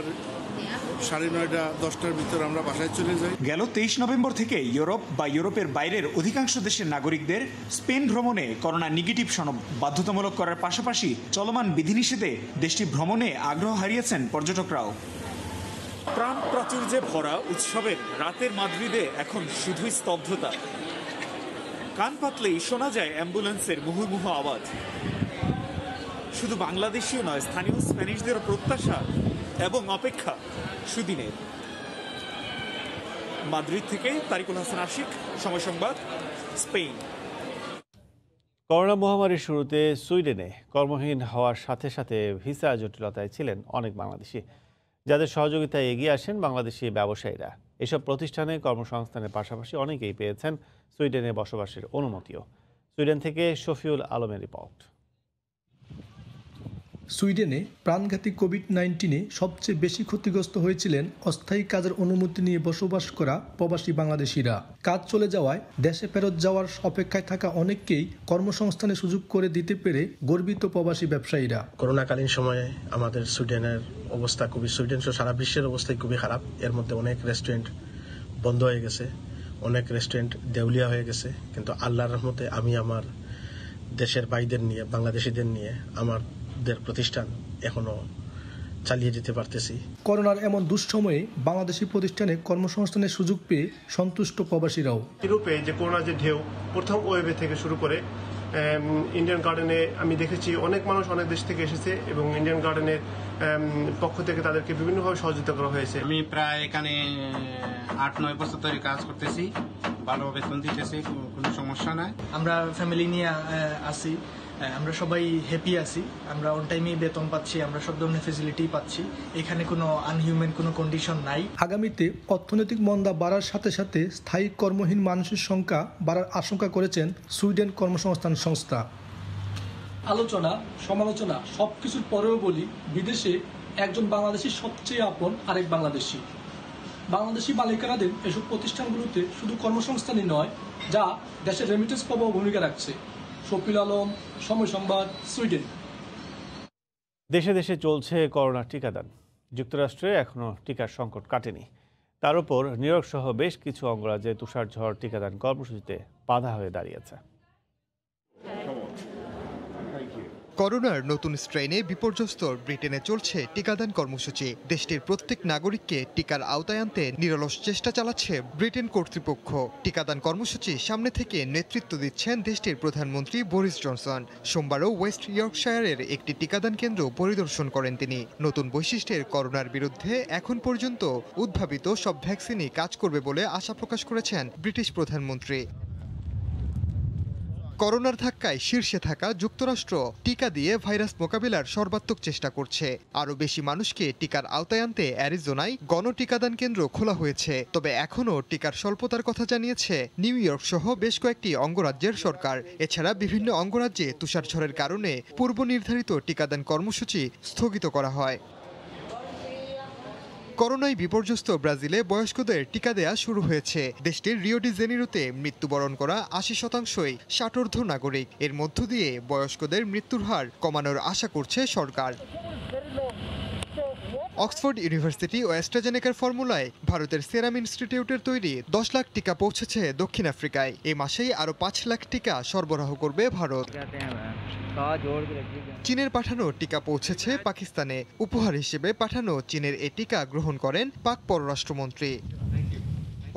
[SPEAKER 7] 9:30 10টার ভিতর আমরা বাসায় চলে যাই।
[SPEAKER 24] গেল 23 নভেম্বর থেকে ইউরোপ বা ইউরোপের বাইরের অধিকাংশ দেশের নাগরিকদের স্পেন ভ্রমণে করোনা নেগেটিভ সনদ বাধ্যতামূলক করার পাশাপাশি চলমান বিধিনিষেধে দেশটি ভ্রমণে আগ্রহ হারিয়েছেন পর্যটকরাও। প্রাণ প্রাচুর্যে ভরা উৎসবের রাতের মাদ্রিদে এখন শুধুই স্তব্ধতা। কান পাতলেই শোনা যায় অ্যাম্বুলেন্সের মুহুর্মুহু আওয়াজ। শুধু বাংলাদেশীয় নয়, স্থানীয় স্প্যানিশদের প্রত্যাশা এবং অপেক্ষা সুদিনের। মাদ্রিদ থেকে তারিকুল হাসান আশিক, সময় সংবাদ, স্পেন।
[SPEAKER 1] করোনা মহামারীর শুরুতে সুইডেনে কর্মহীন হওয়ার সাথে সাথে ভিসা জটিলতায় ছিলেন অনেক বাংলাদেশি, যাদের সহযোগিতায় এগিয়ে আসেন বাংলাদেশি ব্যবসায়ীরা। এসব প্রতিষ্ঠানে কর্মসংস্থানের পাশাপাশি অনেকেই পেয়েছেন সুইডেনে বসবাসের অনুমতিও। সুইডেন থেকে শফিউল আলমের রিপোর্ট।
[SPEAKER 8] সুইডেনে প্রাণঘাতী কোভিড-19 সবচেয়ে বেশি ক্ষতিগ্রস্ত হয়েছিলেন অস্থায়ী কাজের অনুমতি নিয়ে বসবাস করা প্রবাসী বাংলাদেশিরা। কাজ চলে যাওয়ায় দেশে ফেরত যাওয়ার অপেক্ষায় থাকা অনেককেই কর্মসংস্থানের সুযোগ করে দিতে পেরে গর্বিত প্রবাসী ব্যবসায়ীরা।
[SPEAKER 10] করোনাকালীন সময়ে আমাদের সুইডেনের অবস্থা সুইডেন সহ সারা বিশ্বের অবস্থায় খুবই খারাপ। এর মধ্যে অনেক রেস্টুরেন্ট বন্ধ হয়ে গেছে, অনেক রেস্টুরেন্ট দেউলিয়া হয়ে গেছে, কিন্তু আল্লাহর রহমতে আমি আমার দেশের ভাইদের নিয়ে, বাংলাদেশিদের নিয়ে আমাদের প্রতিষ্ঠান এখনো চালিয়ে যেতে পারতেছি।
[SPEAKER 8] করোনার এমন দুঃসময়ে বাংলাদেশি প্রতিষ্ঠানে কর্মসংস্থানের সুযোগ পেয়ে সন্তুষ্ট প্রবাসীরাও।
[SPEAKER 25] ইউরোপে যে করোনার যে ঢেউ প্রথম ওয়েভে থেকে শুরু করে ইন্ডিয়ান গার্ডেনে আমি দেখেছি অনেক মানুষ অনেক দেশ থেকে এসেছে এবং ইন্ডিয়ান গার্ডেনের পক্ষ থেকে তাদেরকে বিভিন্নভাবে সহযোগিতা করা হয়েছে।
[SPEAKER 31] আমি প্রায় এখানে 8-9 বছর ধরে কাজ করতেছি, ভালো বেতন দিতেছি, কোনো সমস্যা নাই।
[SPEAKER 26] আমরা ফ্যামিলি নিয়ে আসি, আমরা সবাই হ্যাপি আছি, আমরা অন টাইমে বেতন পাচ্ছি, আমরা সব ধরনের ফেসিলিটি পাচ্ছি, এখানে কোনো আনহিউম্যান কোনো কন্ডিশন নাই।
[SPEAKER 8] আগামীতে অর্থনৈতিক মন্দা বাড়ার সাথে সাথে স্থায়ী কর্মহীন মানুষের সংখ্যা বাড়ার আশঙ্কা করেছেন সুইডেন কর্মসংস্থান সংস্থা।
[SPEAKER 27] আলোচনা সমালোচনা সবকিছুর পরেও বলি, বিদেশে একজন বাংলাদেশি সবচেয়ে আপন আরেক বাংলাদেশি। বাংলাদেশি মালিকানাধীন এসব প্রতিষ্ঠানগুলোতে শুধু কর্মসংস্থানই নয়, যা দেশের রেমিটেন্স পাওয়ার ভূমিকা রাখছে। শফিউল আলম, সময় সংবাদ, সুইডেন।
[SPEAKER 1] দেশে দেশে চলছে করোনার টিকাদান। যুক্তরাষ্ট্রে এখনও টিকার সংকট কাটেনি। তার উপর নিউ ইয়র্ক সহ বেশ কিছু অঙ্গরাজ্যে তুষারঝড় টিকাদান কর্মসূচিতে বাধা হয়ে দাঁড়িয়েছে।
[SPEAKER 28] করোনার নতুন স্ট্রেনে বিপর্যস্ত ব্রিটেনে চলছে টিকাদান কর্মসূচি। দেশটির প্রত্যেক নাগরিককে টিকার আওতায় আনতে নিরলস চেষ্টা চালাচ্ছে ব্রিটেন কর্তৃপক্ষ। টিকাদান কর্মসূচি সামনে থেকে নেতৃত্ব দিচ্ছেন দেশটির প্রধানমন্ত্রী বরিস জনসন। সোমবারও ওয়েস্ট ইয়র্কশায়ারের একটি টিকাদান কেন্দ্র পরিদর্শন করেন তিনি। নতুন বৈশিষ্ট্যের করোনার বিরুদ্ধে এখন পর্যন্ত উদ্ভাবিত সব ভ্যাকসিনই কাজ করবে বলে আশা প্রকাশ করেছেন ব্রিটিশ প্রধানমন্ত্রী। করোনার ধাক্কায় শীর্ষে থাকা যুক্তরাষ্ট্র টিকা দিয়ে ভাইরাস মোকাবিলার সর্বাত্মক চেষ্টা করছে। আরও বেশি মানুষকে টিকার আওতায় আনতে অ্যারিজোনায় গণটিকাদান কেন্দ্র খোলা হয়েছে। তবে এখনও টিকার স্বল্পতার কথা জানিয়েছে নিউ ইয়র্ক সহ বেশ কয়েকটি অঙ্গরাজ্যের সরকার। এছাড়া বিভিন্ন অঙ্গরাজ্যে তুষারঝড়ের কারণে পূর্ব নির্ধারিত টিকাদান কর্মসূচি স্থগিত করা হয়। করোনায় বিপর্যস্ত ব্রাজিলে বয়স্কদের টিকা দেয়া শুরু হয়েছে। দেশটির রিও ডি জেনিরোতে মৃত্যুবরণ করা 80%ই 60 নাগরিক। এর মধ্য দিয়ে বয়স্কদের মৃত্যুর হার কমানোর আশা করছে সরকার। অক্সফোর্ড ইউনিভার্সিটি ও অ্যাস্ট্রাজেনেকার ফর্মুলায় ভারতের সেরাম ইনস্টিটিউটের তৈরি 10 লাখ টিকা পৌঁছেছে দক্ষিণ আফ্রিকায়। এই মাসেই আরও 5 লাখ টিকা সরবরাহ করবে ভারত। চীনের পাঠানো টিকা পৌঁছেছে পাকিস্তানে। উপহার হিসেবে পাঠানো চীনের এ টিকা গ্রহণ করেন পাক পররাষ্ট্রমন্ত্রী।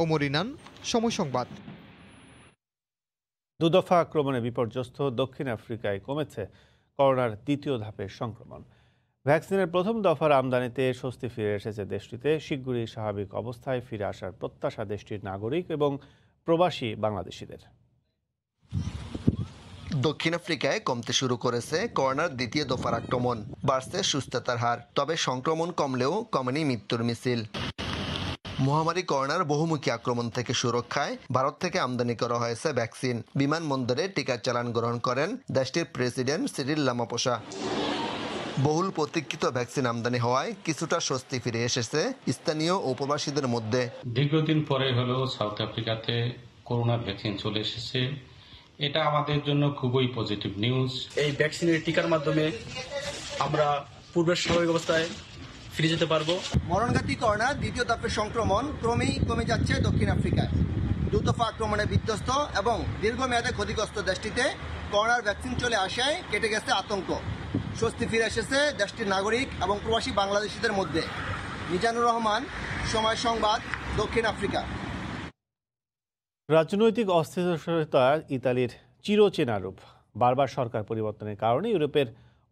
[SPEAKER 28] ওমর ইনান, সময় সংবাদ।
[SPEAKER 1] দুদফা আক্রমণে বিপর্যস্ত দক্ষিণ আফ্রিকায় কমেছে করোনার দ্বিতীয় ধাপের সংক্রমণ। ভ্যাকসিনের প্রথম দফার আমদানিতে স্বস্তি ফিরে এসেছে দেশটিতে। শিগগিরই স্বাভাবিক অবস্থায় ফিরে আসার প্রত্যাশা দেশটির নাগরিক এবং প্রবাসী বাংলাদেশিদের।
[SPEAKER 6] দক্ষিণ আফ্রিকায় কমতে শুরু করেছে করোনার দ্বিতীয় দফার আক্রমণ, বাড়ছে সুস্থতার হার, তবে সংক্রমণ কমলেও কমেনি মৃত্যুর মিছিল। মহামারী করোনার বহুমুখী আক্রমণ থেকে সুরক্ষায় ভারত থেকে আমদানি করা হয়েছে ভ্যাকসিন। বিমানবন্দরে টিকার চালান গ্রহণ করেন দেশটির প্রেসিডেন্ট সিরিল রামাফোসা। বহুল প্রতীক্ষিত ভ্যাকসিন আমদানি হওয়ায় কিছুটা স্বস্তি ফিরে এসেছে স্থানীয় উপবাসীদের মধ্যে।
[SPEAKER 9] দীর্ঘদিন পরে হলেও সাউথ আফ্রিকাতে করোনা ভ্যাকসিন চলে এসেছে, এটা আমাদের জন্য খুবই পজিটিভ নিউজ।
[SPEAKER 11] এই ভ্যাকসিনের টিকার মাধ্যমে আমরা পূর্বের স্বাভাবিক অবস্থায় ফিরে যেতে পারবো।
[SPEAKER 6] মরণঘাতী করোনার দ্বিতীয় ধাপের সংক্রমণ ক্রমেই কমে যাচ্ছে দক্ষিণ আফ্রিকায়। দুদফা আক্রমণে বিধ্বস্ত এবং দীর্ঘমেয়াদে ক্ষতিগ্রস্ত দেশটিতে করোনার ভ্যাকসিন চলে আসায় কেটে গেছে আতঙ্ক। স্বস্তি ফিরে এসেছে দেশটির নাগরিক এবং প্রবাসী বাংলাদেশিদের মধ্যে। মিজানুর রহমান, সময় সংবাদ, দক্ষিণ আফ্রিকা।
[SPEAKER 1] রাজনৈতিক অস্থিরতা ইতালির চিরচেনা রূপ। বারবার সরকার পরিবর্তনের কারণে ইউরোপের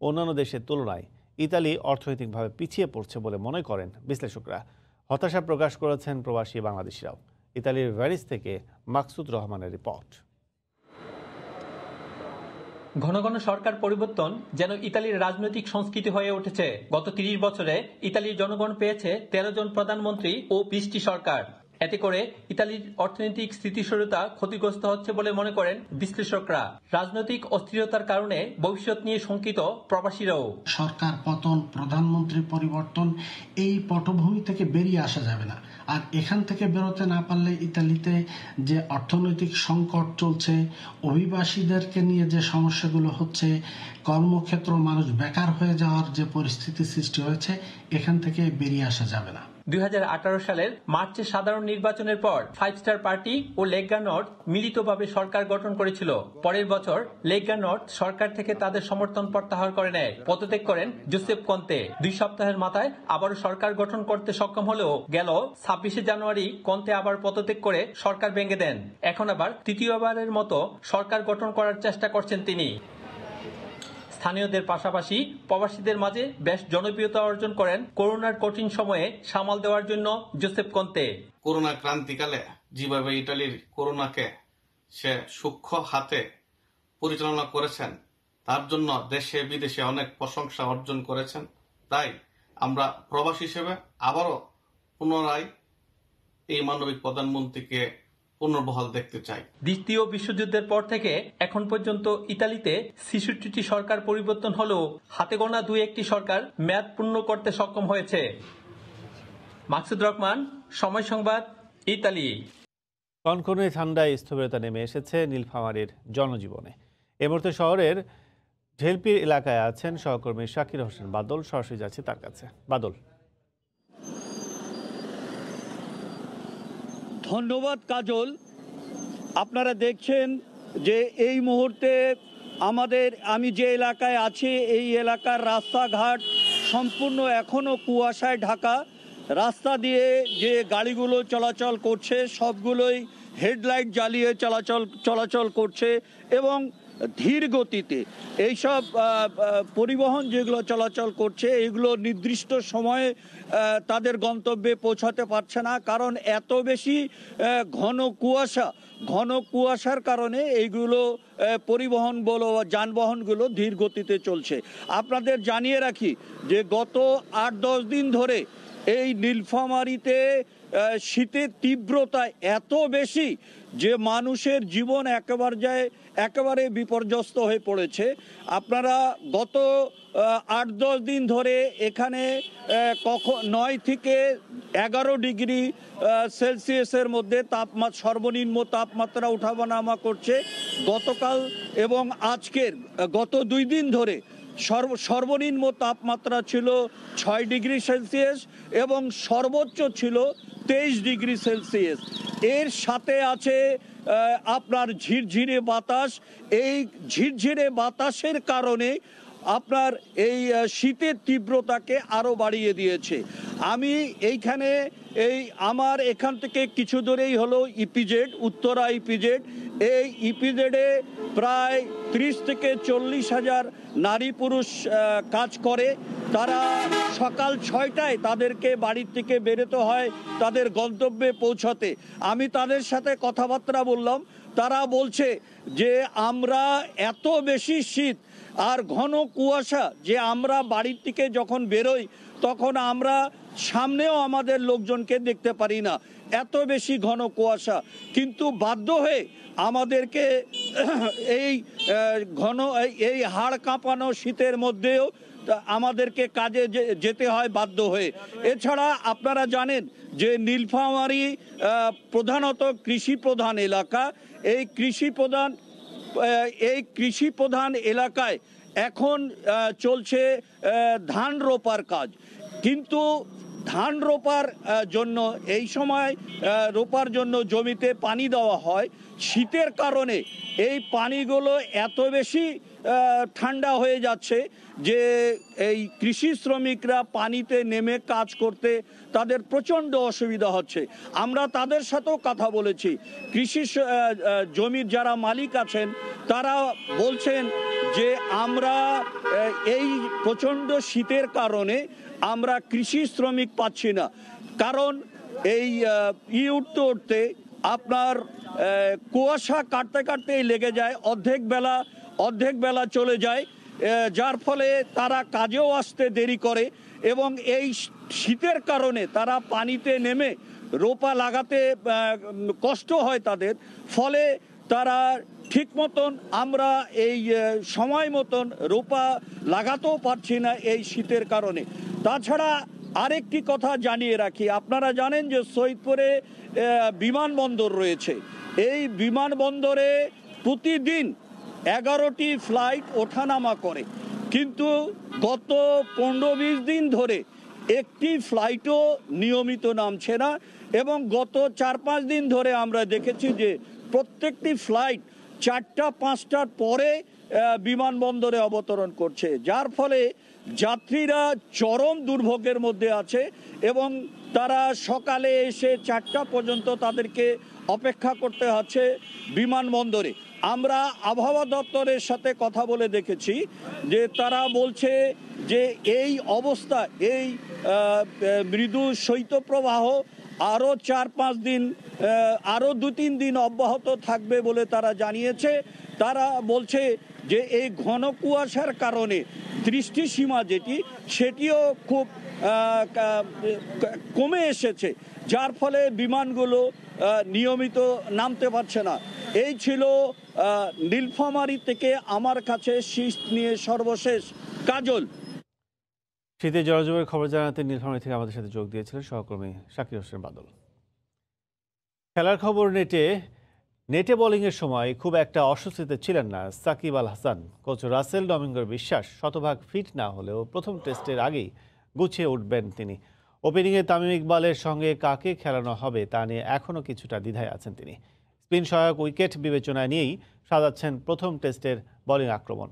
[SPEAKER 1] অন্যান্য দেশের তুলনায় ইতালি অর্থনৈতিকভাবে পিছিয়ে পড়ছে বলে মনে করেন বিশ্লেষকরা। হতাশা প্রকাশ করেছেন প্রবাসী বাংলাদেশিরাও। ইতালির ভ্যানিস থেকে মাকসুদ রহমানের রিপোর্ট।
[SPEAKER 12] ঘন ঘন সরকার পরিবর্তন যেন ইতালির রাজনৈতিক সংস্কৃতি হয়ে উঠেছে। গত 30 বছরে ইতালির জনগণ পেয়েছে 13 জন প্রধানমন্ত্রী ও 20টি সরকার। এতে করে ইতালির অর্থনৈতিক স্থিতিশীলতা ক্ষতিগ্রস্ত হচ্ছে বলে মনে করেন বিশ্লেষকরা। রাজনৈতিক অস্থিরতার কারণে ভবিষ্যৎ নিয়ে শঙ্কিত প্রবাসীরাও।
[SPEAKER 13] সরকার পতন, প্রধানমন্ত্রী পরিবর্তন, এই পটভূমি থেকে বেরিয়ে আসা যাবে না। আর এখান থেকে বেরোতে না পারলে ইতালিতে যে অর্থনৈতিক সংকট চলছে, অভিবাসীদেরকে নিয়ে যে সমস্যাগুলো হচ্ছে, কর্মক্ষেত্র মানুষ বেকার হয়ে যাওয়ার যে পরিস্থিতি সৃষ্টি হয়েছে, এখান থেকে বেরিয়ে আসা যাবে না।
[SPEAKER 12] 2018 সালের মার্চে সাধারণ নির্বাচনের পর 5 স্টার পার্টি ও লেগা নর্থ মিলিতভাবে সরকার গঠন করেছিল। পরের বছর লেগা নর্থ সরকার থেকে তাদের সমর্থন প্রত্যাহার করে নেয়। পদত্যাগ করেন জোসেপ কন্তে। 2 সপ্তাহের মাথায় আবারও সরকার গঠন করতে সক্ষম হলেও গেল 26 জানুয়ারি কন্তে আবার পদত্যাগ করে সরকার ভেঙে দেন। এখন আবার তৃতীয়বারের মতো সরকার গঠন করার চেষ্টা করছেন তিনি। স্থানীয়দের পাশাপাশি প্রবাসীদের মাঝে বেশ জনপ্রিয়তা অর্জন করেন করোনার কঠিন সময়ে সামাল দেওয়ার জন্য জোসেপ কন্তে।
[SPEAKER 14] করোনা ক্রান্তিকালে যেভাবে ইটালির করোনাকে সে সূক্ষ্ম হাতে পরিচালনা করেছেন, তার জন্য দেশে বিদেশে অনেক প্রশংসা অর্জন করেছেন। তাই আমরা প্রবাসী হিসেবে আবারও পুনরায় এই মানবিক প্রধানমন্ত্রীকে পুনর্বহাল দেখতে চাই।
[SPEAKER 12] দ্বিতীয় বিশ্বযুদ্ধের পর থেকে এখন পর্যন্ত ইতালিতে 66টি সরকার পরিবর্তন হলেও হাতে গোনা 2-1টি সরকার মেয়াদ পূর্ণ করতে সক্ষম হয়েছে। মাকসুদ রহমান, সময় সংবাদ, ইতালি।
[SPEAKER 1] কনকনে ঠান্ডায় স্থবিরতা নেমে এসেছে নীলফামারীর জনজীবনে। এ মুহূর্তে শহরের ঢেলপির এলাকায় আছেন সহকর্মী শাকির হোসেন বাদল। সরাসরি যাচ্ছে তার কাছে। বাদল।
[SPEAKER 15] ধন্যবাদ কাজল। আপনারা দেখছেন যে এই মুহূর্তে আমি যে এলাকায় আছি, এই এলাকার রাস্তাঘাট সম্পূর্ণ এখনও কুয়াশায় ঢাকা। রাস্তা দিয়ে যে গাড়িগুলো চলাচল করছে সবগুলোই হেডলাইট জ্বালিয়ে চলাচল করছে এবং ধীর গতিতে এইসব পরিবহন যেগুলো চলাচল করছে এগুলো নির্দিষ্ট সময়ে তাদের গন্তব্যে পৌঁছাতে পারছে না, কারণ এত বেশি ঘন কুয়াশার কারণে এইগুলো পরিবহন বলো যানবাহনগুলো ধীর গতিতে চলছে। আপনাদের জানিয়ে রাখি যে গত 8-10 দিন ধরে এই নীলফামারীতে শীতের তীব্রতা এত বেশি যে মানুষের জীবন একেবারে বিপর্যস্ত হয়ে পড়েছে। আপনারা গত 8-10 দিন ধরে এখানে 9 থেকে 11 ডিগ্রি সেলসিয়াসের মধ্যে সর্বনিম্ন তাপমাত্রা উঠানামা করছে। গতকাল এবং আজকের গত 2 দিন ধরে সর্বনিম্ন তাপমাত্রা ছিল 6 ডিগ্রি সেলসিয়াস এবং সর্বোচ্চ ছিল 23 ডিগ্রি সেলসিয়াস। এর সাথে আছে আপনার ঝিরঝিরে বাতাস। এই ঝিরঝিরে বাতাসের কারণে আপনার এই শীতের তীব্রতাকে আরও বাড়িয়ে দিয়েছে। আমি এইখানে আমার এখান থেকে কিছু দূরেই হলো ইপিজেড, উত্তরা ইপিজেড। এই ইপিজেডে প্রায় 30 থেকে 40 হাজার নারী পুরুষ কাজ করে। তারা সকাল 6টায় তাদেরকে বাড়ির থেকে বেরোতে হয় তাদের গন্তব্যে পৌঁছাতে। আমি তাদের সাথে কথাবার্তা বললাম, তারা বলছে যে আমরা এত বেশি শীত আর ঘন কুয়াশা যে আমরা বাড়ির থেকে যখন বেরোই তখন আমরা সামনেও আমাদের লোকজনকে দেখতে পারি না, এত বেশি ঘন কুয়াশা। কিন্তু বাধ্য হয়ে আমাদেরকে এই হাড় কাঁপানো শীতের মধ্যেও আমাদেরকে কাজে যেতে হয় বাধ্য হয়ে। এছাড়া আপনারা জানেন যে নীলফামারী প্রধানত কৃষি প্রধান এলাকা। এই কৃষি প্রধান এলাকায় এখন চলছে ধান রোপার কাজ, কিন্তু ধান রোপার জন্য এই সময় রোপার জন্য জমিতে পানি দেওয়া হয়। শীতের কারণে এই পানিগুলো এত বেশি ঠান্ডা হয়ে যাচ্ছে যে এই কৃষি শ্রমিকরা পানিতে নেমে কাজ করতে তাদের প্রচণ্ড অসুবিধা হচ্ছে। আমরা তাদের সাথেও কথা বলেছি। কৃষি জমির যারা মালিক আছেন তারা বলছেন যে আমরা এই প্রচণ্ড শীতের কারণে আমরা কৃষি শ্রমিক পাচ্ছি না, কারণ এই উঠতে আপনার কুয়াশা কাটতে কাটতেই লেগে যায়, অর্ধেক বেলা চলে যায়, যার ফলে তারা কাজেও আসতে দেরি করে এবং এই শীতের কারণে তারা পানিতে নেমে রোপা লাগাতে কষ্ট হয় তাদের। ফলে তারা ঠিক মতন আমরা এই সময় মতন রোপা লাগাতেও পারছি না এই শীতের কারণে। তাছাড়া আরেকটি কথা জানিয়ে রাখি, আপনারা জানেন যে সৈয়দপুরে বিমানবন্দর রয়েছে। এই বিমানবন্দরে প্রতিদিন 11টি ফ্লাইট ওঠানামা করে, কিন্তু গত 15-20 দিন ধরে একটি ফ্লাইটও নিয়মিত নামছে না এবং গত 4-5 দিন ধরে আমরা দেখেছি যে প্রত্যেকটি ফ্লাইট 4টা-5টার পরে বিমানবন্দরে অবতরণ করছে, যার ফলে যাত্রীরা চরম দুর্ভোগের মধ্যে আছে এবং তারা সকালে এসে 4টা পর্যন্ত তাদেরকে অপেক্ষা করতে হচ্ছে বিমানবন্দরে। আমরা আবহাওয়া দপ্তরের সাথে কথা বলে দেখেছি যে তারা বলছে যে এই অবস্থা, এই মৃদু শৈত্যপ্রবাহ আরও 4-5 দিন, আরও 2-3 দিন অব্যাহত থাকবে বলে তারা জানিয়েছে। তারা বলছে যে এই ঘন কুয়াশার কারণে দৃষ্টিসীমা সেটিও খুব কমে এসেছে, যার ফলে বিমানগুলো নিয়মিত নামতে পারছে না। এই ছিল নীলফামারী থেকে আমার কাছে শীত নিয়ে সর্বশেষ কাজল।
[SPEAKER 1] শীতের জলজমের খবর জানাতে নীলফামারী থেকে আমাদের সাথে যোগ দিয়েছিলেন সহকর্মী শাকির হোসেন বাদল। খেলার খবর নেটে বোলিংয়ের সময় খুব একটা অস্বস্তিতে ছিলেন না সাকিব আল হাসান। কোচ রাসেল ডমিঙ্গোর বিশ্বাস, শতভাগ ফিট না হলেও প্রথম টেস্টের আগেই গুছিয়ে উঠবেন তিনি। ওপেনিংয়ে তামিম ইকবালের সঙ্গে কাকে খেলানো হবে তা নিয়ে এখনও কিছুটা দ্বিধায় আছেন তিনি। স্পিন সহায়ক উইকেট বিবেচনায় নিয়েই সাজাচ্ছেন প্রথম টেস্টের বোলিং আক্রমণ।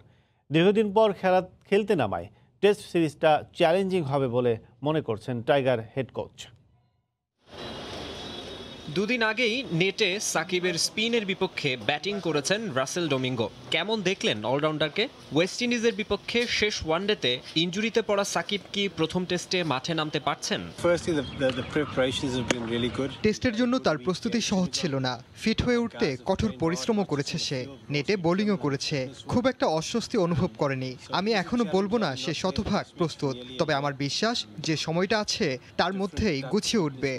[SPEAKER 1] দীর্ঘদিন পর খেলতে নামায় টেস্ট সিরিজটা চ্যালেঞ্জিং হবে বলে মনে করছেন টাইগার হেড কোচ।
[SPEAKER 2] দুদিন আগেই নেটে সাকিবের স্পিনের বিপক্ষে ব্যাটিং করেছেন রাসেল ডোমিঙ্গো। কেমন দেখলেন অলরাউন্ডারকে? ওয়েস্ট ইন্ডিজের বিপক্ষে শেষ ওয়ানডেতে ইনজুরিতে পড়া সাকিব কি প্রথম টেস্টে মাঠে নামতে পারছেন?
[SPEAKER 28] টেস্টের জন্য তার প্রস্তুতি সহজ ছিল না। ফিট হয়ে উঠতে কঠোর পরিশ্রমও করেছে সে, নেটে বোলিংও করেছে, খুব একটা অস্বস্তি অনুভব করেনি। আমি এখনো বলবো না সে শতভাগ প্রস্তুত, তবে আমার বিশ্বাস যে সময়টা আছে তার মধ্যেই গুছিয়ে উঠবে।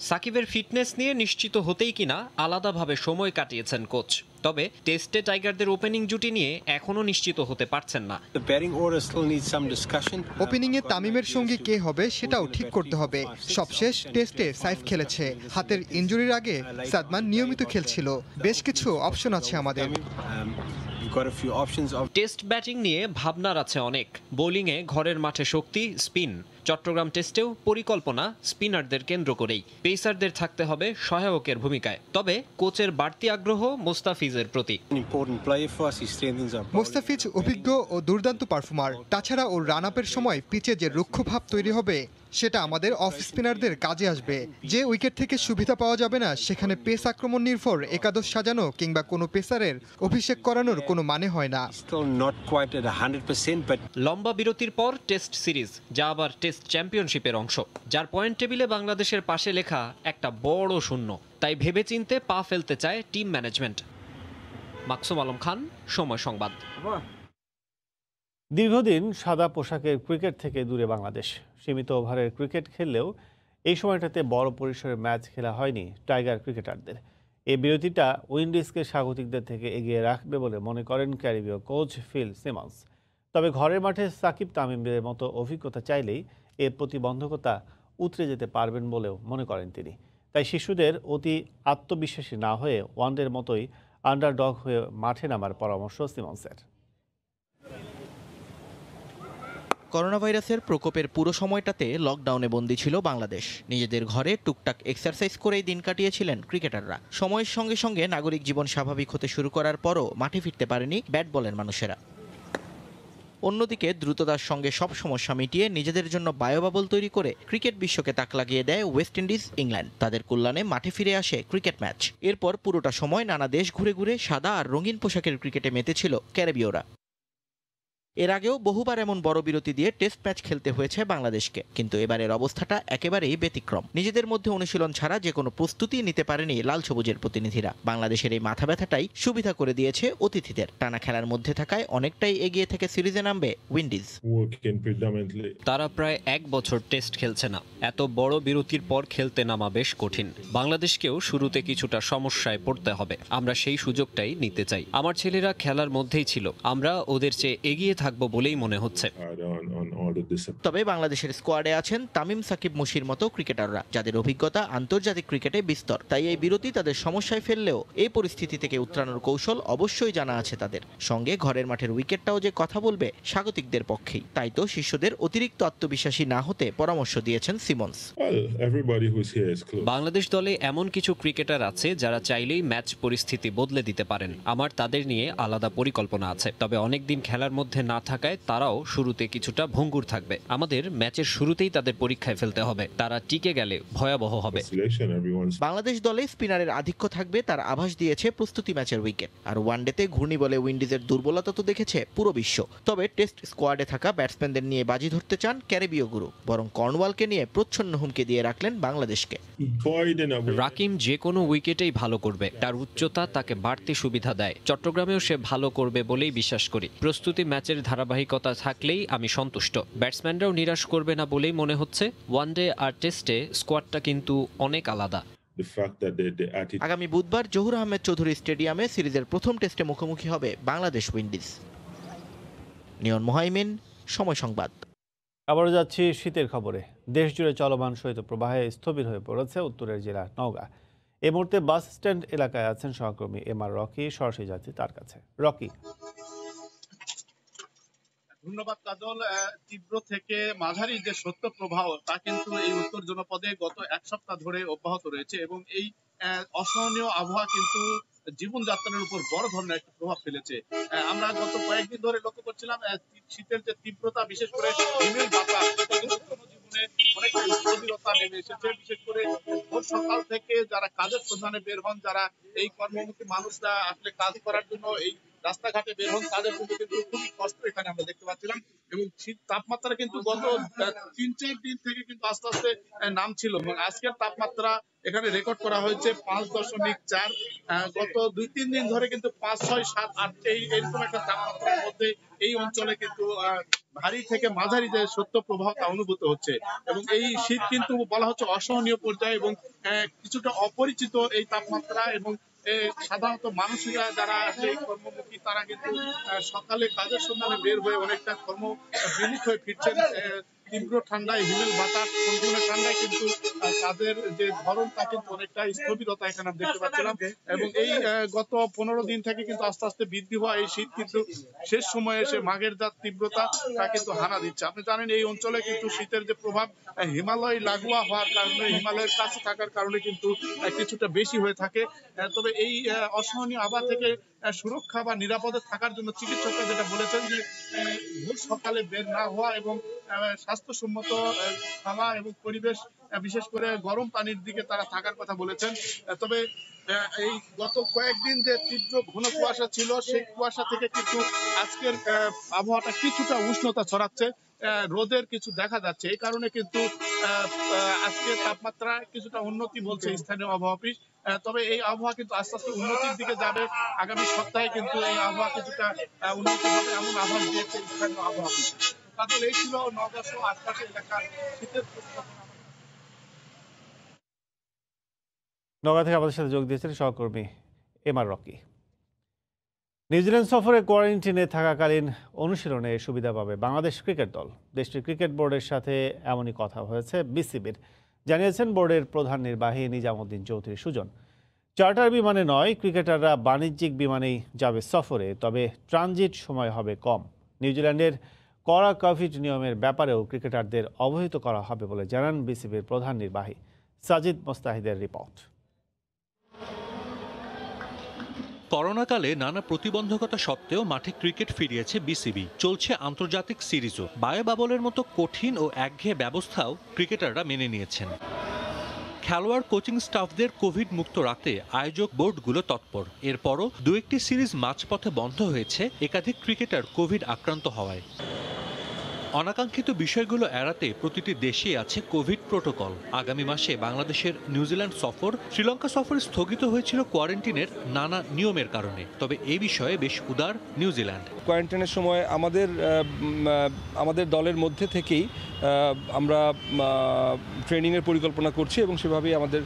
[SPEAKER 2] সাকিবের ফিটনেস নিয়ে নিশ্চিত হতেই কিনা আলাদাভাবে সময় কাটিয়েছেন কোচ, তবে টেস্টে টাইগারদের ওপেনিং জুটি নিয়ে এখনো নিশ্চিত হতে পারছেন না।
[SPEAKER 28] ওপেনিংয়ে তামিমের সঙ্গে কে হবে সেটাও ঠিক করতে হবে। সবশেষ টেস্টে সাইফ খেলেছে, হাতের ইনজুরির আগে সাদমান নিয়মিত খেলছিল। বেশ কিছু অপশন আছে আমাদের।
[SPEAKER 2] টেস্ট ব্যাটিং নিয়ে ভাবনার আছে অনেক। বোলিংয়ে ঘরের মাঠে শক্তি, স্পিন। চট্টগ্রাম টেস্টেও পরিকল্পনা স্পিনারদের কেন্দ্র করেই। পেসারদের থাকতে হবে সহায়কের ভূমিকায়। তবে কোচের বাড়তি আগ্রহ মোস্তাফিজের প্রতি।
[SPEAKER 28] মোস্তাফিজ অভিজ্ঞ ও দুর্দান্ত পারফর্মার। তাছাড়া ওর রান আপের সময় পিচে যে রুক্ষ ভাব তৈরি হবে সেটা আমাদের অফ স্পিনারদের কাজে আসবে। যে উইকেট থেকে সুবিধা পাওয়া যাবে না সেখানে পেস আক্রমণ নির্ভর একাদশ সাজানো কিংবা কোনো পেসারের অভিষেক করানোর কোনো মানে হয় না।
[SPEAKER 2] লম্বা বিরতির পর টেস্ট সিরিজ, যা আবার টেস্ট চ্যাম্পিয়নশিপের অংশ, যার পয়েন্ট টেবিলে বাংলাদেশের পাশে লেখা একটা বড় শূন্য। তাই ভেবেচিন্তে পা ফেলতে চায় টিম ম্যানেজমেন্ট। মাকসুম আলম খান, সময় সংবাদ।
[SPEAKER 1] দীর্ঘদিন সাদা পোশাকের ক্রিকেট থেকে দূরে বাংলাদেশ। সীমিত ওভারের ক্রিকেট খেললেও এই সময়টাতে বড় পরিসরের ম্যাচ খেলা হয়নি টাইগার ক্রিকেটারদের। এই বিরতিটা উইন্ডিজকে স্বাগতিকদের থেকে এগিয়ে রাখবে বলে মনে করেন ক্যারিবীয় কোচ ফিল সিমন্স। তবে ঘরের মাঠে সাকিব তামিমদের মতো অভিজ্ঞতা চাইলেই এর প্রতিবন্ধকতা উতরে যেতে পারবেন বলেও মনে করেন তিনি। তাই শিশুদের অতি আত্মবিশ্বাসী না হয়ে ওয়ানডের মতোই আন্ডারডগ হয়ে মাঠে নামার পরামর্শ সিমন্সের।
[SPEAKER 3] করোনা ভাইরাসের প্রকোপের পুরো সময়টাতে লকডাউনে বন্দী ছিল বাংলাদেশ। নিজেদের ঘরে টুকটাক এক্সারসাইজ করেই দিন কাটিয়েছিলেন ক্রিকেটাররা। সময়ের সঙ্গে সঙ্গে নাগরিক জীবন স্বাভাবিক হতে শুরু করার পরও মাঠে ফিরতে পারেনি ব্যাট বলের মানুষেরা। অন্যদিকে দ্রুততার সঙ্গে সব সমস্যা মিটিয়ে নিজেদের জন্য বায়োবাবল তৈরি করে ক্রিকেট বিশ্বকে তাক লাগিয়ে দেয় ওয়েস্ট ইন্ডিজ, ইংল্যান্ড। তাদের কল্যাণে মাঠে ফিরে আসে ক্রিকেট ম্যাচ। এরপর পুরোটা সময় নানা দেশ ঘুরে ঘুরে সাদা আর রঙিন পোশাকের ক্রিকেটে মেতেছিল ক্যারিবীয়রা। এর আগেও বহুবার এমন বড় বিরতি দিয়ে টেস্ট ম্যাচ খেলতে হয়েছে বাংলাদেশকে, কিন্তু এবারের অবস্থাটা একেবারেই ব্যতিক্রম। নিজেদের মধ্যে অনুশীলন ছাড়া যে কোনো প্রস্তুতি নিতে পারেনি লাল সবুজের প্রতিনিধিরা। বাংলাদেশের এই মাথা ব্যথাটাই সুবিধা করে দিয়েছে অতিথিদের। টানা খেলার মধ্যে থাকায় অনেকটাই এগিয়ে থেকে সিরিজে নামবে উইন্ডিজ।
[SPEAKER 2] তারা প্রায় 1 বছর টেস্ট খেলছে না। এত বড় বিরতির পর খেলতে নামা বেশ কঠিন। বাংলাদেশকেও শুরুতে কিছুটা সমস্যায় পড়তে হবে। আমরা সেই সুযোগটাই নিতে চাই। আমার ছেলেরা খেলার মধ্যেই ছিল। আমরা ওদের চেয়ে এগিয়ে থাকবো বলেই মনে হচ্ছে।
[SPEAKER 3] তবে বাংলাদেশের স্কোয়াডে আছেন তামিম, সাকিব, মুশির মতো ক্রিকেটাররা, যাদের অভিজ্ঞতা আন্তর্জাতিক ক্রিকেটে বিস্তর। তাই এই বিরতি তাদের সমস্যায় ফেললেও এই পরিস্থিতি থেকে উত্তরানোর কৌশল অবশ্যই জানা আছে তাদের। সঙ্গে ঘরের মাঠের উইকেটটাও যে কথা বলবে স্বাগতিকদের পক্ষেই। তাই তো শিষ্যদের অতিরিক্ত আত্মবিশ্বাসী না হতে পরামর্শ দিয়েছেন সিমন্স।
[SPEAKER 2] বাংলাদেশ দলে এমন কিছু ক্রিকেটার আছে যারা চাইলেই ম্যাচ পরিস্থিতি বদলে দিতে পারেন। আমার তাদের নিয়ে আলাদা পরিকল্পনা আছে। তবে অনেকদিন খেলার মধ্যে না থাকায় তারাও শুরুতে কিছুটা ভঙ্গুর থাকবে। আমাদের ম্যাচের শুরুতেই তাদের পরীক্ষায় ফেলতে হবে। তারা টিকে গেলে ভয়াবহ হবে।
[SPEAKER 3] বাংলাদেশ দলে স্পিনারের আধিক্য থাকবে তার আভাস দিয়েছে প্রস্তুতি ম্যাচের উইকেট। আর ওয়ানডেতে ঘূর্ণি বলে উইন্ডিজের দুর্বলতা তো দেখেছে পুরো বিশ্ব। তবে টেস্ট স্কোয়াডে থাকা ব্যাটসম্যানদের নিয়ে বাজি ধরতে চান ক্যারিবীয় গুরু। বরং কর্নওয়ালকে নিয়ে প্রচ্ছন্ন হুমকি দিয়ে রাখলেন বাংলাদেশকে।
[SPEAKER 2] রাকিম যে কোনো উইকেটেই ভালো করবে। তার উচ্চতা তাকে বাড়তি সুবিধা দেয়। চট্টগ্রামেও সে ভালো করবে বলেই বিশ্বাস করি। প্রস্তুতি ম্যাচের ধারাবাহিকতা থাকলেই আমি সন্তুষ্ট। ব্যাটসম্যানরাও নিরাশ করবে না বলেই মনে হচ্ছে। ওয়ানডে আর টেস্টে স্কোয়াডটা কিন্তু অনেক আলাদা।
[SPEAKER 3] আগামী বুধবার জহুর আহমেদ চৌধুরী স্টেডিয়ামে সিরিজের প্রথম টেস্টে মুখোমুখি হবে বাংলাদেশ উইন্ডিজ। নিয়ন মোহাইমিন, সময় সংবাদ।
[SPEAKER 1] আবারও যাচ্ছি শীতের খবরে। দেশ জুড়ে চলমান শৈত্যপ্রবাহে স্থবির হয়ে পড়েছে উত্তরের জেলা নওগাঁ। এই মুহূর্তে বাস স্ট্যান্ড এলাকায় আছেন সহকর্মী এমআর রকি। সরাসরি যাচ্ছি তার কাছে। রকি।
[SPEAKER 16] ধন্যবাদ কাজল। তীব্র থেকে মাঝারি যে শৈত্যপ্রবাহ তা কিন্তু এই উত্তর জনপদে গত 1 সপ্তাহ ধরে অব্যাহত রয়েছে এবং এই অসহনীয় আবহাওয়া কিন্তু জীবনযাত্রার উপর বড় ধরনের একটা প্রভাব ফেলেছে। আমরা গত কয়েকদিন ধরে লক্ষ্য করছিলাম শীতের যে তীব্রতা, বিশেষ করে হিমেল বাতাস, জনজীবনে অনেকটা স্থবিরতা নেমে এসেছে। বিশেষ করে ভোর সকাল থেকে যারা কাজের সন্ধানে বের হন, যারা এই কর্মমুখী মানুষরা আসলে কাজ করার জন্য এই রাস্তাঘাটে বের হন, তাদের জন্য কিন্তু খুবই কষ্ট এখানে আমরা দেখতে পাচ্ছিলাম। এবং শীত তাপমাত্রা কিন্তু গত 3-4 দিন থেকে কিন্তু আস্তে আস্তে নামছিল এবং আজকের তাপমাত্রা এখানে রেকর্ড করা হয়েছে 5.4। গত 2-3 দিন ধরে কিন্তু 5, 6, 7, 8 এইরকম একটা তাপমাত্রার মধ্যে এই অঞ্চলে কিন্তু ভারী থেকে মাঝারি যে শৈত্যপ্রবাহ তা অনুভূত হচ্ছে। এবং এই শীত কিন্তু বলা হচ্ছে অসহনীয় পর্যায়ে এবং কিছুটা অপরিচিত এই তাপমাত্রা। এবং সাধারণত মানুষরা যারা এই কর্মমুখী তারা কিন্তু সকালে কাজের সন্ধানে বের হয়ে অনেকটা কর্মবিমুখ হয়ে ফিরছেন। তীব্র ঠান্ডায় হিমেল বাতাস কনকনে ঠান্ডায় কিন্তু কাজের যে ধরন তা কিন্তু অনেকটা স্থবিরতা এখানে আমরা দেখতে পাচ্ছিলাম। এবং এই গত 15 দিন থেকে কিন্তু আস্তে আস্তে বৃদ্ধি হওয়া এই শীত কিন্তু শেষ সময়ে এসে মাঘের যা তীব্রতা তা কিন্তু হানা দিচ্ছে। আপনি জানেন এই অঞ্চলে কিন্তু শীতের যে প্রভাব হিমালয় লাগোয়া হওয়ার কারণে, হিমালয়ের কাছে থাকার কারণে কিন্তু কিছুটা বেশি হয়ে থাকে। তবে এই অসহনীয় আবহাওয়া থেকে সুরক্ষা বা নিরাপদে থাকার জন্য চিকিৎসকরা যেটা বলেছেন যে ভোর সকালে বের না হওয়া এবং স্বাস্থ্যসম্মত খাওয়া এবং পরিবেশ, বিশেষ করে গরম পানির দিকে তারা থাকার কথা বলেছেন। তবে এই গত কয়েকদিন যে তীব্র ঘন কুয়াশা ছিল, সেই কুয়াশা থেকে কিন্তু আজকের আবহাওয়াটা কিছুটা উষ্ণতা ছড়াচ্ছে, রোদের কিছু দেখা যাচ্ছে। এই কারণে কিন্তু আজকে তাপমাত্রা কিছুটা উন্নতি বলছে স্থানীয় আবহাওয়া অফিস। তবে এই আবহাওয়া কিন্তু আস্তে আস্তে উন্নতির দিকে যাবে। আগামী সপ্তাহে কিন্তু এই আবহাওয়া কিছুটা উন্নতি হবে এমন আভাস দিয়েছে স্থানীয় আবহাওয়া অফিস। তাহলে এই ছিল নওগাঁ সহ আশপাশের এলাকার শীতের পরিস্থিতি।
[SPEAKER 1] নওগাঁ থেকে আমাদের সাথে যোগ দিয়েছেন সহকর্মী এমআর রকি। নিউজিল্যান্ড সফরে কোয়ারেন্টিনে থাকাকালীন অনুশীলনে সুবিধা পাবে বাংলাদেশ ক্রিকেট দল। দেশটির ক্রিকেট বোর্ডের সাথে এমনই কথা হয়েছে বিসিবির, জানিয়েছেন বোর্ডের প্রধান নির্বাহী নিজামুদ্দিন চৌধুরী সুজন। চার্টার বিমানে নয়, ক্রিকেটাররা বাণিজ্যিক বিমানেই যাবে সফরে, তবে ট্রানজিট সময় হবে কম। নিউজিল্যান্ডের কড়া কোভিড নিয়মের ব্যাপারেও ক্রিকেটারদের অবহিত করা হবে বলে জানান বিসিবির প্রধান নির্বাহী। সাজিদ মোস্তাহিদের রিপোর্ট।
[SPEAKER 4] করোনাকালে নানা প্রতিবন্ধকতা সত্ত্বেও মাঠে ক্রিকেট ফিরিয়েছে বিসিবি। চলছে আন্তর্জাতিক সিরিজও। বায়োবাবলের মতো কঠিন ও একঘেয়ে ব্যবস্থাও ক্রিকেটাররা মেনে নিয়েছেন। খেলোয়াড় কোচিং স্টাফদের কোভিড মুক্ত রাখতে আয়োজক বোর্ডগুলো তৎপর। এরপরও দু একটি সিরিজ মাঝপথে বন্ধ হয়েছে একাধিক ক্রিকেটার কোভিড আক্রান্ত হওয়ায়। অনাকাঙ্ক্ষিত বিষয়গুলো এড়াতে প্রতিটি দেশেই আছে কোভিড প্রোটোকল। আগামী মাসে বাংলাদেশের নিউজিল্যান্ড সফর, শ্রীলঙ্কা সফর স্থগিত হয়েছিল কোয়ারেন্টিনের নানা নিয়মের কারণে। তবে এই বিষয়ে বেশ উদার নিউজিল্যান্ড।
[SPEAKER 5] কোয়ারেন্টাইনের সময় আমাদের দলের মধ্যে থেকেই আমরা ট্রেনিংয়ের পরিকল্পনা করছি এবং সেভাবেই আমাদের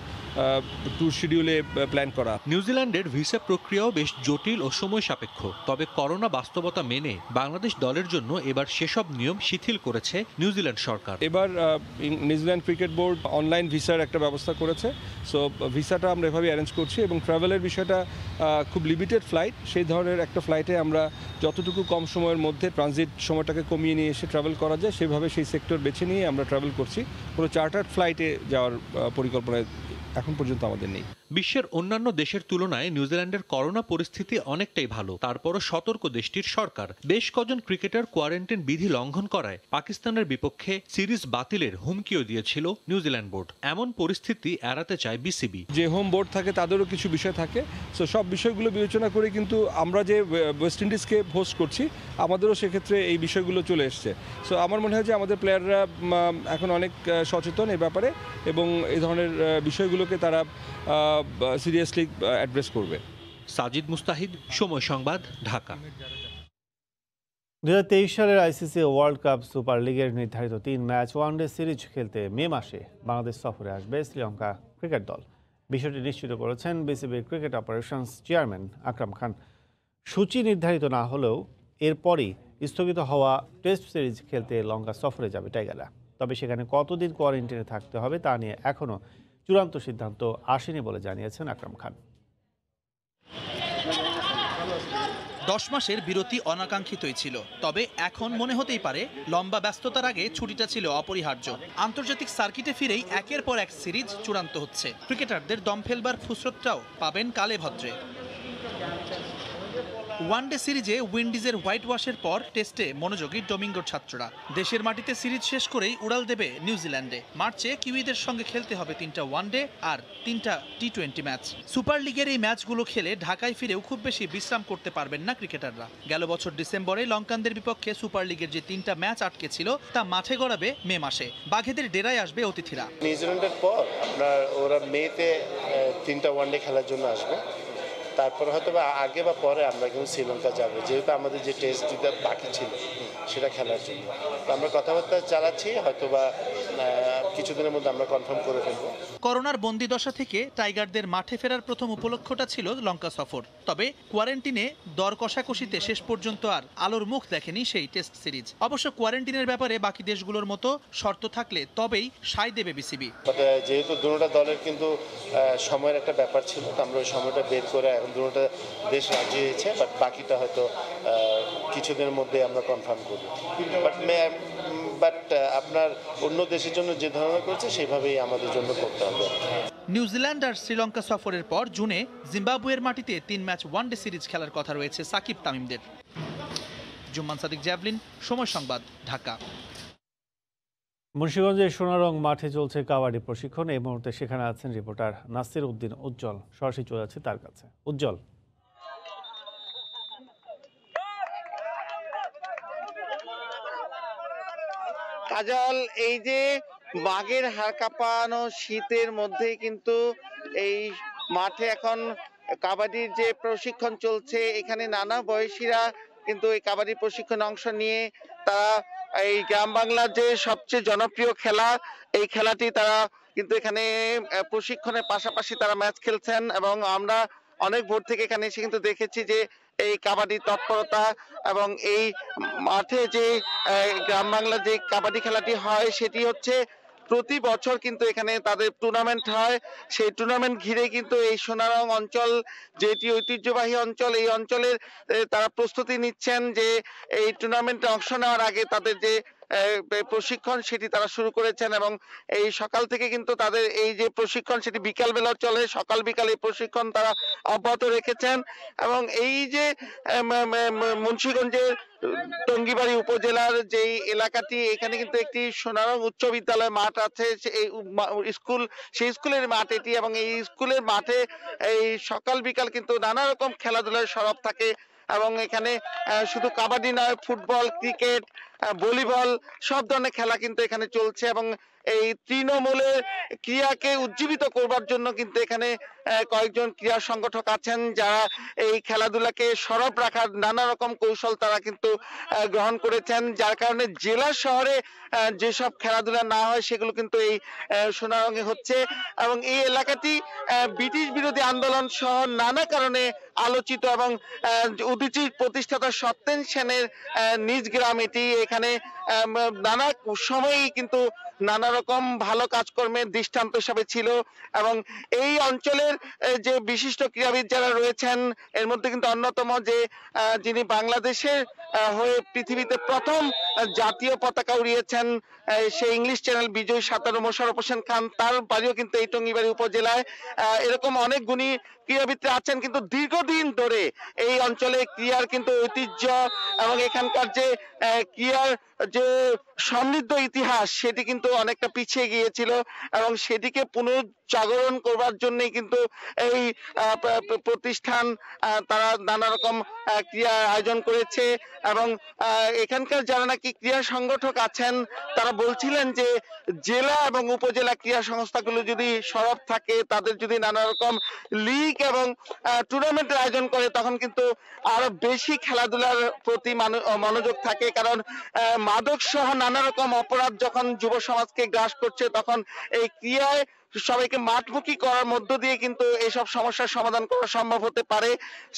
[SPEAKER 5] ট্যুর শিডিউলে প্ল্যান করা।
[SPEAKER 4] নিউজিল্যান্ডের ভিসা প্রক্রিয়াও বেশ জটিল ও সময় সাপেক্ষ। তবে করোনা বাস্তবতা মেনে বাংলাদেশ দলের জন্য এবার সেসব নিয়ম শিথিল করেছে নিউজিল্যান্ড সরকার।
[SPEAKER 5] এবার নিউজিল্যান্ড ক্রিকেট বোর্ড অনলাইন ভিসার একটা ব্যবস্থা করেছে। সো ভিসাটা আমরা এভাবে অ্যারেঞ্জ করছি এবং ট্রাভেলের বিষয়টা খুব লিমিটেড ফ্লাইট, সেই ধরনের একটা ফ্লাইটে আমরা যতটুকু কম সময়ের মধ্যে ট্রানজিট সময়টাকে কমিয়ে নিয়ে এসে ট্রাভেল করা যায় সেভাবে সেই সেক্টর বেছে নিয়ে আমরা ট্রাভেল করছি। কোনো চার্টার্ড ফ্লাইটে যাওয়ার পরিকল্পনা এখন পর্যন্ত আমাদের নেই।
[SPEAKER 4] বিশ্বের অন্যান্য দেশের তুলনায় নিউজিল্যান্ডের করোনা পরিস্থিতি অনেকটাই ভালো। তারপরও সতর্ক দেশটির সরকার। বেশ কজন ক্রিকেটার কোয়ারেন্টাইন বিধি লঙ্ঘন করায় পাকিস্তানের বিপক্ষে সিরিজ বাতিলের হুমকিও দিয়েছিল নিউজিল্যান্ড বোর্ড। এমন পরিস্থিতি এড়াতে চায় বিসিবি।
[SPEAKER 5] যে হোম বোর্ড থাকে তাদেরও কিছু বিষয় থাকে। সো সব বিষয়গুলো বিবেচনা করে কিন্তু আমরা যে ওয়েস্ট ইন্ডিজকে হোস্ট করছি আমাদেরও সেক্ষেত্রে এই বিষয়গুলো চলে এসছে। সো আমার মনে হয় যে আমাদের প্লেয়াররা এখন অনেক সচেতন এই ব্যাপারে এবং এই ধরনের বিষয়গুলোকে তারা সিরিয়াসলি অ্যাড্রেস করবে।
[SPEAKER 4] সাজিদ মুস্তাহিদ, সময় সংবাদ, ঢাকা।
[SPEAKER 1] 2023 সালের আইসিসি ওয়ার্ল্ড কাপ সুপার লিগের নির্ধারিত 3 ম্যাচ ওয়ানডে সিরিজ খেলতে মে মাসে বাংলাদেশ সফরে আসবে শ্রীলঙ্কা ক্রিকেট দল। বিষয়টি নিশ্চিত করেছেন বিসিবির cricket operations chairman Akram Khan. সূচি নির্ধারিত না হলেও এরপরই স্থগিত হওয়া টেস্ট সিরিজ খেলতে লঙ্কা সফরে যাবে টাইগাররা। তবে সেখানে কতদিন কোয়ারেন্টাইনে থাকতে হবে তা নিয়ে এখনও চূড়ান্ত সিদ্ধান্ত আসেনি বলে জানিয়েছেন আকরাম খান।
[SPEAKER 17] 10 মাসের বিরতি অনাকাঙ্ক্ষিতই ছিল, তবে এখন মনে হতেই পারে লম্বা ব্যস্ততার আগে ছুটিটা ছিল অপরিহার্য। আন্তর্জাতিক সার্কিটে ফিরেই একের পর এক সিরিজ চূড়ান্ত হচ্ছে। ক্রিকেটারদের দম ফেলবার ফুসরতটাও পাবেন কালে ভদ্রে। ওয়ানডে সিরিজে উইন্ডিজের হোয়াইট ওয়াশের পর টেস্টে মনোযোগী ডোমিঙ্গোর ছাত্ররা। দেশের মাটিতে সিরিজ শেষ করেই উড়াল দেবে নিউজিল্যান্ডে। মার্চে কিউইদের সঙ্গে খেলতে হবে 3টা ওয়ানডে আর 3টা টি20 ম্যাচ। সুপার লিগের এই ম্যাচগুলো খেলে ঢাকায় ফিরেও খুব বেশি বিশ্রাম করতে পারবেন না ক্রিকেটাররা। গেল বছর ডিসেম্বরে লঙ্কানদের বিপক্ষে সুপার লিগের যে 3টা ম্যাচ আটকে ছিল তা মাঠে গড়াবে মে মাসে। বাঘেদের ডেরায় আসবে অতিথিরা।
[SPEAKER 18] নিউজিল্যান্ডের পর ওরা মেতে 3টা ওয়ানডে খেলার জন্য আসবে। তারপর হয়তো বা আগে বা পরে আমরা কিন্তু শ্রীলঙ্কা যাবো, যেহেতু আমাদের যে টেস্ট দুটা বাকি ছিল সেটা খেলার জন্য। তো আমরা কথাবার্তা চালাচ্ছি, হয়তো বা কিছুদিনের মধ্যে আমরা কনফার্ম করে ফেলবো।
[SPEAKER 17] করোনার বন্দিদশা থেকে টাইগারদের মাঠে ফেরার প্রথম উপলক্ষটা ছিল লঙ্কা সফর। তবে কোয়ারেন্টিনে দর কষাকষিতে শেষ পর্যন্ত আর আলোর মুখ দেখেনি সেই টেস্ট সিরিজ। অবশ্য কোয়ারেন্টিনের ব্যাপারে বাকি দেশগুলোর মতো শর্ত থাকলে তবেই সায় দেবে বিসিবি।
[SPEAKER 18] যেহেতু দুটোটা দলের কিন্তু সময়ের একটা ব্যাপার ছিল, তো আমরা ওই সময়টা বের করে এখন দুটোটা দেশ রাজি হয়েছে, বাট বাকিটা হয়তো কিছুদিনের মধ্যে আমরা কনফার্ম করব। বাট আপনার অন্য দেশের জন্য যে ধরনের করছে সেভাবেই আমাদের জন্য করতে হবে।
[SPEAKER 17] নিউজিল্যান্ড আর শ্রীলঙ্কা সফরের পর জুনে জিম্বাবুয়ের মাটিতে 3 ম্যাচ ওয়ানডে সিরিজ খেলার কথা রয়েছে সাকিব তামিমদের। জুম্মান সাদিক, জ্যাভলিন, সময় সংবাদ, ঢাকা।
[SPEAKER 1] মুন্সিগঞ্জের সোনারং মাঠে চলছে কাবাডি প্রশিক্ষণ। এই মুহূর্তে সেখানে আছেন রিপোর্টার নাসির উদ্দিন উজ্জ্বল। সরাসরি চলে যাচ্ছে তার কাছে। উজ্জ্বল,
[SPEAKER 7] কাজল, এই যে বাঘের হাড় কাঁপানো শীতের মধ্যেই কিন্তু এই মাঠে এখন কাবাডির যে প্রশিক্ষণ চলছে, এখানে নানা বয়সীরা কিন্তু এই কাবাডি প্রশিক্ষণে অংশ নিয়ে তারা এই গ্রাম বাংলার যে সবচেয়ে জনপ্রিয় খেলা, এই খেলাটি তারা কিন্তু এখানে প্রশিক্ষণের পাশাপাশি তারা ম্যাচ খেলছেন। এবং আমরা অনেক ভোর থেকে এখানে এসে কিন্তু দেখেছি যে এই কাবাডির তৎপরতা এবং এই মাঠে যে গ্রাম বাংলার যে কাবাডি খেলাটি হয় সেটি হচ্ছে প্রতি বছর কিন্তু এখানে তাদের টুর্নামেন্ট হয়। সেই টুর্নামেন্ট ঘিরে কিন্তু এই সোনারং অঞ্চল যেটি ঐতিহ্যবাহী অঞ্চল, এই অঞ্চলের তারা প্রস্তুতি নিচ্ছেন যে এই টুর্নামেন্টে অংশ নেওয়ার আগে তাদের যে প্রশিক্ষণ সেটি তারা শুরু করেছেন। এবং এই সকাল থেকে কিন্তু তাদের এই যে প্রশিক্ষণ সেটি বিকাল বেলা চলে, সকাল বিকাল এই প্রশিক্ষণ তারা অব্যাহত রেখেছেন। এবং এই যে মুন্সিগঞ্জের টঙ্গিবাড়ি উপজেলার যে এলাকাটি, এখানে কিন্তু একটি সোনারং উচ্চ বিদ্যালয় মাঠ আছে, স্কুল, সেই স্কুলের মাঠ এটি। এবং এই স্কুলের মাঠে এই সকাল বিকাল কিন্তু নানা রকম খেলাধুলার সরব থাকে। এবং এখানে শুধু কাবাডি নয়, ফুটবল, ক্রিকেট, ভলিবল সব ধরনের খেলা কিন্তু এখানে চলছে। এবং এই তৃণমূলের ক্রিয়াকে উজ্জীবিত করবার জন্য কিন্তু এখানে কয়েকজন ক্রীড়া সংগঠক আছেন যারা এই খেলাধুলাকে সরব রাখার নানা রকম কৌশল তারা কিন্তু গ্রহণ করেছেন, যার কারণে জেলা শহরে যেসব খেলাধুলা না হয় সেগুলো কিন্তু এই সোনারঙে হচ্ছে। এবং এই এলাকাটি ব্রিটিশ বিরোধী আন্দোলন সহ নানা কারণে আলোচিত। এবং উদীচীর প্রতিষ্ঠাতা সত্যেন সেনের নিজ গ্রাম এটি। এখানে নানা সময়ই কিন্তু নানা রকম ভালো কাজকর্মের দৃষ্টান্ত হিসাবে ছিল। এবং এই অঞ্চলের যে বিশিষ্ট ক্রীড়াবিদ যারা রয়েছেন, এর মধ্যে কিন্তু অন্যতম যে যিনি বাংলাদেশের হয়ে পৃথিবীতে প্রথম জাতীয় পতাকা উড়িয়েছেন, সেই ইংলিশ চ্যানেল বিজয়ী সাঁতারু মোশাররফ হোসেন খান, তার বাড়িও কিন্তু এই টঙ্গিবাড়ি উপজেলায়। এরকম অনেক গুণী ক্রীড়াবিদরা আছেন কিন্তু দীর্ঘদিন ধরে এই অঞ্চলে ক্রীড়ার কিন্তু ঐতিহ্য এবং এখানকার যে ক্রীড়ার যে সমৃদ্ধ ইতিহাস সেটি কিন্তু অনেকটা পিছিয়ে গিয়েছিল। এবং সেটিকে পুনর্জাগরণ করবার জন্যই কিন্তু এই প্রতিষ্ঠান তারা নানা রকম ক্রীড়া আয়োজন করেছে। এবং এখানকার যারা নাকি ক্রীড়া সংগঠক আছেন তারা বলছিলেন যে জেলা এবং উপজেলা ক্রীড়া সংস্থাগুলো যদি সরব থাকে, তাদের যদি নানা রকম লিগ এবং টুর্নামেন্টের আয়োজন করে, তখন কিন্তু আরো বেশি খেলাধুলার প্রতি মনোযোগ থাকে। কারণ মাদক সহ নানা রকম অপরাধ যখন যুব সমাজকে গ্রাস করছে, তখন এই ক্রীড়ায় সবাইকে মাঠমুখী করার মধ্য দিয়ে কিন্তু এইসব সমস্যার সমাধান করা সম্ভব হতে পারে।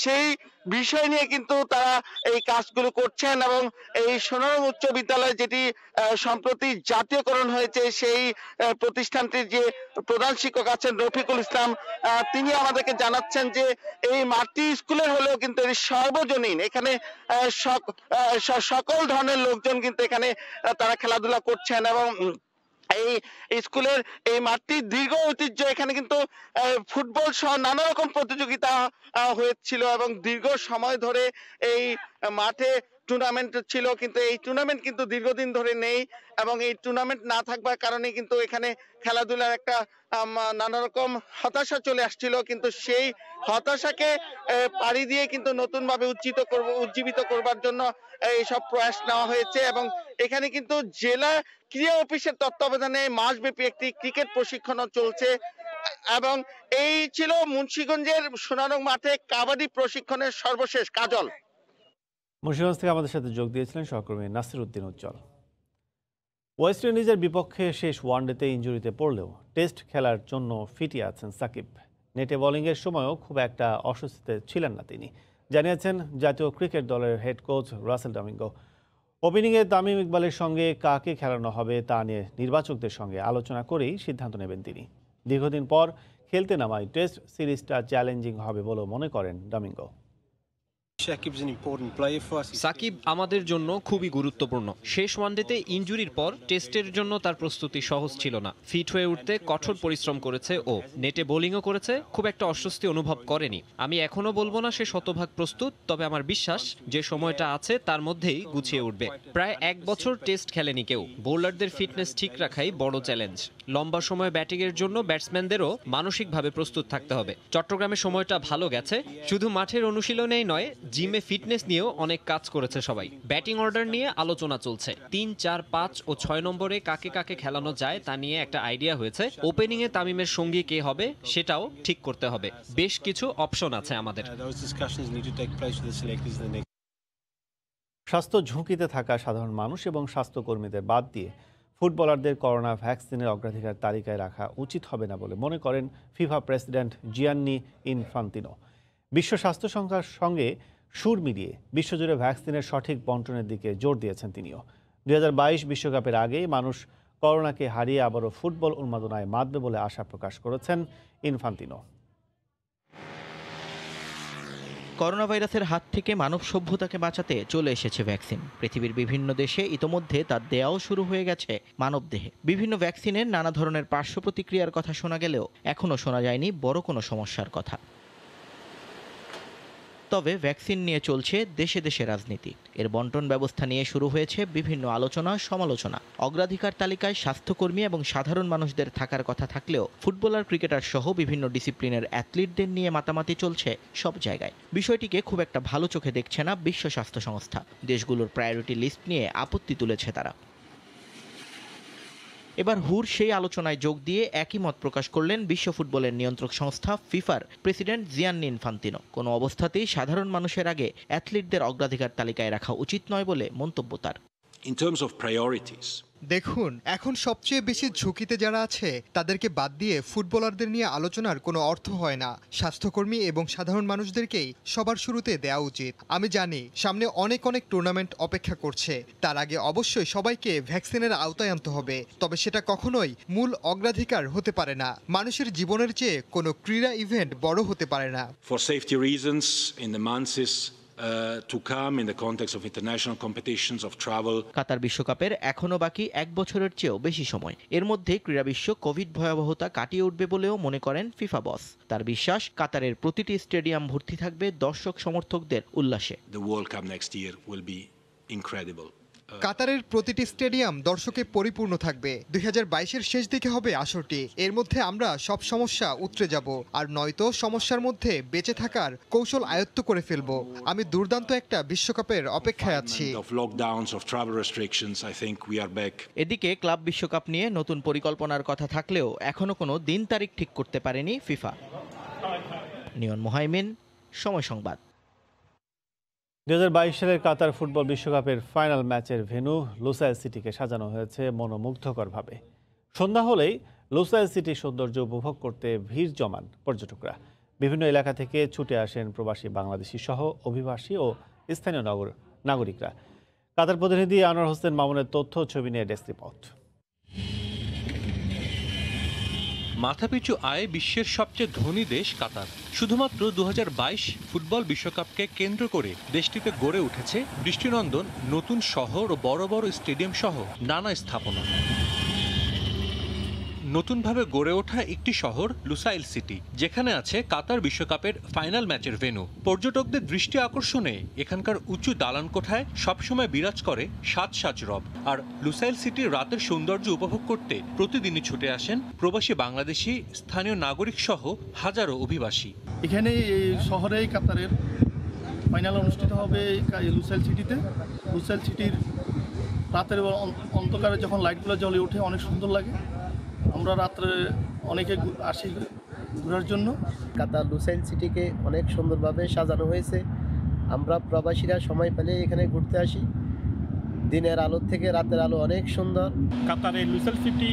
[SPEAKER 7] সেই বিষয় নিয়ে কিন্তু তারা এই কাজগুলো করছেন। এবং এই সোনারং উচ্চ বিদ্যালয় যেটি সম্প্রতি জাতীয়করণ হয়েছে, সেই প্রতিষ্ঠানটির যে প্রধান শিক্ষক আছেন রফিকুল ইসলাম, তিনি আমাদেরকে জানাচ্ছেন যে এই মাঠটি স্কুলের হলেও কিন্তু এর সর্বজনীন, এখানে সকল ধরনের লোকজন কিন্তু এখানে তারা খেলাধুলা করছেন। এবং এই স্কুলের এই মাঠটির দীর্ঘ ঐতিহ্য, এখানে কিন্তু ফুটবল সহ নানা রকম প্রতিযোগিতা হয়েছিল এবং দীর্ঘ সময় ধরে এই মাঠে টুর্নামেন্ট ছিল। কিন্তু এই টুর্নামেন্ট কিন্তু দীর্ঘদিন ধরে নেই। এবং এই টুর্নামেন্ট না থাকবার কারণে কিন্তু এখানে খেলাধুলার একটা নানা রকম হতাশা চলে আসছিল। কিন্তু সেই হতাশাকে পাড়ি দিয়ে কিন্তু নতুন ভাবে উজ্জীবিত করবার জন্য এইসব প্রয়াস নেওয়া হয়েছে। এবং এখানে কিন্তু জেলা ক্রীড়া অফিসের তত্ত্বাবধানে মাসব্যাপী একটি ক্রিকেট প্রশিক্ষণও চলছে। এবং এই ছিল মুন্সিগঞ্জের সোনারং মাঠে কাবাডি প্রশিক্ষণের সর্বশেষ। কাজল,
[SPEAKER 1] মুন্সিগঞ্জ থেকে আমাদের সাথে যোগ দিয়েছিলেন সহকর্মী নাসির উদ্দিন উজ্জ্বল। ওয়েস্ট ইন্ডিজের বিপক্ষে শেষ ওয়ানডেতে ইনজুরিতে পড়লেও টেস্ট খেলার জন্য ফিটই আছেন সাকিব। নেটে বোলিংয়ের সময়ও খুব একটা অস্বস্তিতে ছিলেন না তিনি, জানিয়েছেন জাতীয় ক্রিকেট দলের হেড কোচ রাসেল ডমিঙ্গো। ওপেনিংয়ে তামিম ইকবালের সঙ্গে কাকে খেলানো হবে তা নিয়ে নির্বাচকদের সঙ্গে আলোচনা করেই সিদ্ধান্ত নেবেন তিনি। দীর্ঘদিন পর খেলতে নামায় টেস্ট সিরিজটা চ্যালেঞ্জিং হবে বলেও মনে করেন ডমিঙ্গো।
[SPEAKER 2] সাকিব আমাদের জন্য খুবই গুরুত্বপূর্ণ। শেষ ওয়ানডেতে ইনজুরির পর টেস্টের জন্য তার প্রস্তুতি সহজ ছিল না। ফিট হয়ে উঠতে কঠোর পরিশ্রম করেছে ও নেটে বোলিংও করেছে, খুব একটা অস্বস্তি অনুভব করেনি। আমি এখনো বলবো না সে শতভাগ প্রস্তুত, তবে আমার বিশ্বাস যে সময়টা আছে তার মধ্যেই গুছিয়ে উঠবে। প্রায় 1 বছর টেস্ট খেলেনি কেউ। বোলারদের ফিটনেস ঠিক রাখাই বড় চ্যালেঞ্জ। লম্বা সময় ব্যাটিংয়ের জন্য ব্যাটসম্যানদেরও মানসিকভাবে প্রস্তুত থাকতে হবে। চট্টগ্রামের সময়টা ভালো গেছে, শুধু মাঠের অনুশীলনেই নয়, জিমে ফিটনেস নিয়েও অনেক কাজ করেছে সবাই। ব্যাটিং অর্ডার নিয়ে আলোচনা চলছে। 3, 4, 5 ও 6 নম্বরে কাকে কাকে খেলানো যায় তা নিয়ে একটা আইডিয়া হয়েছে। ওপেনিংয়ে তামিমের সঙ্গী কে হবে সেটাও ঠিক করতে হবে। বেশ কিছু অপশন আছে আমাদের।
[SPEAKER 1] স্বাস্থ্য ঝুঁকিতে থাকা সাধারণ মানুষ এবং স্বাস্থ্যকর্মীদের বাদ দিয়ে ফুটবলারদের করোনা ভ্যাকসিনের অগ্রাধিকার তালিকায় রাখা উচিত হবে না বলে মনে করেন ফিফা প্রেসিডেন্ট জিয়ান্নি ইনফান্তিনো। বিশ্ব স্বাস্থ্য সংস্থার সঙ্গে সুর মিলিয়ে বিশ্বজুড়ে ভ্যাকসিনের সঠিক বন্টনের দিকে জোর দিয়েছেন তিনিও। 2022 বিশ্বকাপের আগেই মানুষ করোনাকে হারিয়ে আবারও ফুটবল উন্মাদনায় মাতবে বলে আশা প্রকাশ করেছেন ইনফান্তিনো।
[SPEAKER 3] করোনা ভাইরাসের হাত থেকে মানব সভ্যতাকে বাঁচাতে চলে এসেছে ভ্যাকসিন। পৃথিবীর বিভিন্ন দেশে ইতোমধ্যে তার দেয়াও শুরু হয়ে গেছে মানবদেহে। বিভিন্ন ভ্যাকসিনের নানা ধরনের পার্শ্ব প্রতিক্রিয়ার কথা শোনা গেলেও এখনও শোনা যায়নি বড় কোনো সমস্যার কথা। তবে ভ্যাকসিন নিয়ে চলছে দেশে দেশে রাজনীতি। এর বন্টন ব্যবস্থা নিয়ে শুরু হয়েছে বিভিন্ন আলোচনা সমালোচনা। অগ্রাধিকার তালিকায় স্বাস্থ্যকর্মী এবং সাধারণ মানুষদের থাকার কথা থাকলেও ফুটবলার, ক্রিকেটার সহ বিভিন্ন ডিসিপ্লিনের অ্যাথলিটদের নিয়ে মাতামাতি চলছে সব জায়গায়। বিষয়টিকে খুব একটা ভালো চোখে দেখছে না বিশ্ব স্বাস্থ্য সংস্থা। দেশগুলোর প্রায়োরিটি লিস্ট নিয়ে আপত্তি তুলেছে তারা। এবার হুর সেই আলোচনায় যোগ দিয়ে একই মত প্রকাশ করলেন বিশ্ব ফুটবলের নিয়ন্ত্রক সংস্থা ফিফার প্রেসিডেন্ট জিয়ান্নি ইনফান্তিনো। কোনো অবস্থাতেই সাধারণ মানুষের আগে অ্যাথলিটদের অগ্রাধিকার তালিকায় রাখা উচিত নয় বলে মন্তব্য তার।
[SPEAKER 10] In terms of priorities,
[SPEAKER 28] দেখুন, এখন সবচেয়ে বেশি ঝুঁকিতে যারা আছে তাদেরকে বাদ দিয়ে ফুটবলারদের নিয়ে আলোচনার কোনো অর্থ হয় না। স্বাস্থ্যকর্মী এবং সাধারণ মানুষদেরকেই সবার শুরুতে দেওয়া উচিত। আমি জানি সামনে অনেক টুর্নামেন্ট অপেক্ষা করছে, তার আগে অবশ্যই সবাইকে ভ্যাকসিনের আওতায় আনতে হবে। তবে সেটা কখনোই মূল অগ্রাধিকার হতে পারে না। মানুষের জীবনের চেয়ে কোনো ক্রীড়া ইভেন্ট বড় হতে পারে না।
[SPEAKER 10] for safety reasons, in the months to come in the context of international competitions of travel.
[SPEAKER 3] কাতার বিশ্বকাপের এখনো বাকি 1 বছরের চেয়েও বেশি সময়। এর মধ্যে ক্রীড়া বিশ্ব কোভিড ভয়াবহতা কাটিয়ে উঠবে বলেও মনে করেন ফিফা বস। তার বিশ্বাস, কাতারের প্রতিটি স্টেডিয়াম ভর্তি থাকবে দর্শক সমর্থকদের উল্লাসে।
[SPEAKER 10] The World Cup next year will be incredible.
[SPEAKER 28] কাতারের প্রতিটি স্টেডিয়াম দর্শকে পরিপূর্ণ থাকবে। 2022-এর শেষ দিকে হবে আসরটি। এর মধ্যে আমরা সব সমস্যা উতরে যাব, আর নয়তো সমস্যার মধ্যে বেঁচে থাকার কৌশল আয়ত্ত করে ফেলব। আমি দুর্দান্ত একটা বিশ্বকাপের অপেক্ষায় আছি।
[SPEAKER 3] এদিকে ক্লাব বিশ্বকাপ নিয়ে নতুন পরিকল্পনার কথা থাকলেও এখনো কোনো দিন তারিখ ঠিক করতে পারেনি ফিফা। নিয়ন মোহাইমিন, সময় সংবাদ।
[SPEAKER 1] 2022 সালের কাতার ফুটবল বিশ্বকাপের ফাইনাল ম্যাচের ভেন্যু লুসাইল সিটিকে সাজানো হয়েছে মনোমুগ্ধকরভাবে। সন্ধ্যা হলেই লুসাইল সিটির সৌন্দর্য উপভোগ করতে ভিড় জমান পর্যটকরা। বিভিন্ন এলাকা থেকে ছুটে আসেন প্রবাসী বাংলাদেশি সহ অভিবাসী ও স্থানীয় নাগরিকরা। কাতার প্রতিনিধি আনোয়ার হোসেন মামুনের তথ্য ছবি নিয়ে ডেস্ক রিপোর্ট।
[SPEAKER 4] মাথাপিছু আয়ে বিশ্বের সবচেয়ে ধনী দেশ কাতার। শুধুমাত্র 2022 ফুটবল বিশ্বকাপকে কেন্দ্র করে দেশটিতে গড়ে উঠেছে দৃষ্টিনন্দন নতুন শহর ও বড় বড় স্টেডিয়াম সহ নানা স্থাপনা। নতুনভাবে গড়ে ওঠা একটি শহর লুসাইল সিটি, যেখানে আছে কাতার বিশ্বকাপের ফাইনাল ম্যাচের ভেন্যু। পর্যটকদের দৃষ্টি আকর্ষণে এখানকার উঁচু দালান কোঠায় সবসময় বিরাজ করে সাজ রব। আর লুসাইল সিটির রাতের সৌন্দর্য উপভোগ করতে প্রতিদিনই ছুটে আসেন প্রবাসী বাংলাদেশি, স্থানীয় নাগরিক সহ হাজারো অভিবাসী।
[SPEAKER 27] এখানে এই শহরেই কাতারের ফাইনাল অনুষ্ঠিত হবে লুসাইল সিটিতে। লুসাইল সিটির রাতের অন্ধকারে যখন লাইটগুলো জ্বলে ওঠে অনেক সুন্দর লাগে। আমরা রাত্রে অনেকে আসি ঘোরার জন্য।
[SPEAKER 19] কাতার লুসাইল সিটিকে অনেক সুন্দরভাবে সাজানো হয়েছে। আমরা প্রবাসীরা সময় পেলে এখানে ঘুরতে আসি। দিনের আলো থেকে রাতের আলো অনেক সুন্দর।
[SPEAKER 8] কাতারের লুসেল সিটি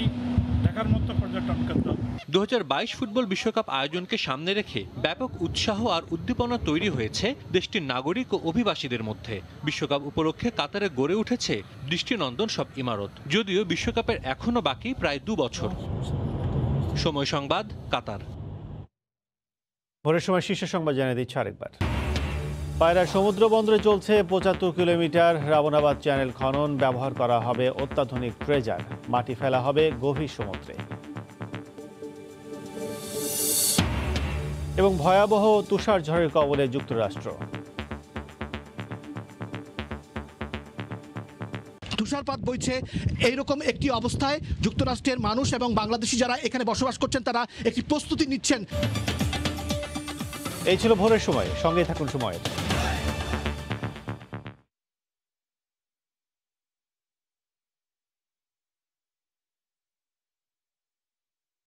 [SPEAKER 8] দেখার মতো পর্যটন কেন্দ্র।
[SPEAKER 4] 2022 ফুটবল বিশ্বকাপ আয়োজনকে সামনে রেখে ব্যাপক উৎসাহ আর উদ্দীপনা তৈরি হয়েছে দেশটির নাগরিক ও অভিবাসীদের মধ্যে। বিশ্বকাপ উপলক্ষে কাতারে গড়ে উঠেছে দৃষ্টিনন্দন সব ইমারত, যদিও বিশ্বকাপের এখনো বাকি প্রায় 2 বছর। সময় সংবাদ, কাতার।
[SPEAKER 1] ভোরের সময় শীর্ষ সংবাদ জানিয়ে দিচ্ছে আরেকবার। পায়রা সমুদ্র বন্দরে চলছে 75 কিলোমিটার রাবণাবাদ চ্যানেল খনন। ব্যবহার করা হবে অত্যাধুনিক ট্রেজার। মাটি ফেলা হবে গভীর সমুদ্রে। এবং ভয়াবহ তুষার ঝড়ের কবলে যুক্তরাষ্ট্র।
[SPEAKER 20] তুষারপাত বইছে এইরকম একটি অবস্থায় যুক্তরাষ্ট্রের মানুষ এবং বাংলাদেশি যারা এখানে বসবাস করছেন তারা একটি প্রস্তুতি নিচ্ছেন।
[SPEAKER 1] এই ছিল ভোরের সময়, সঙ্গে থাকুন সময়।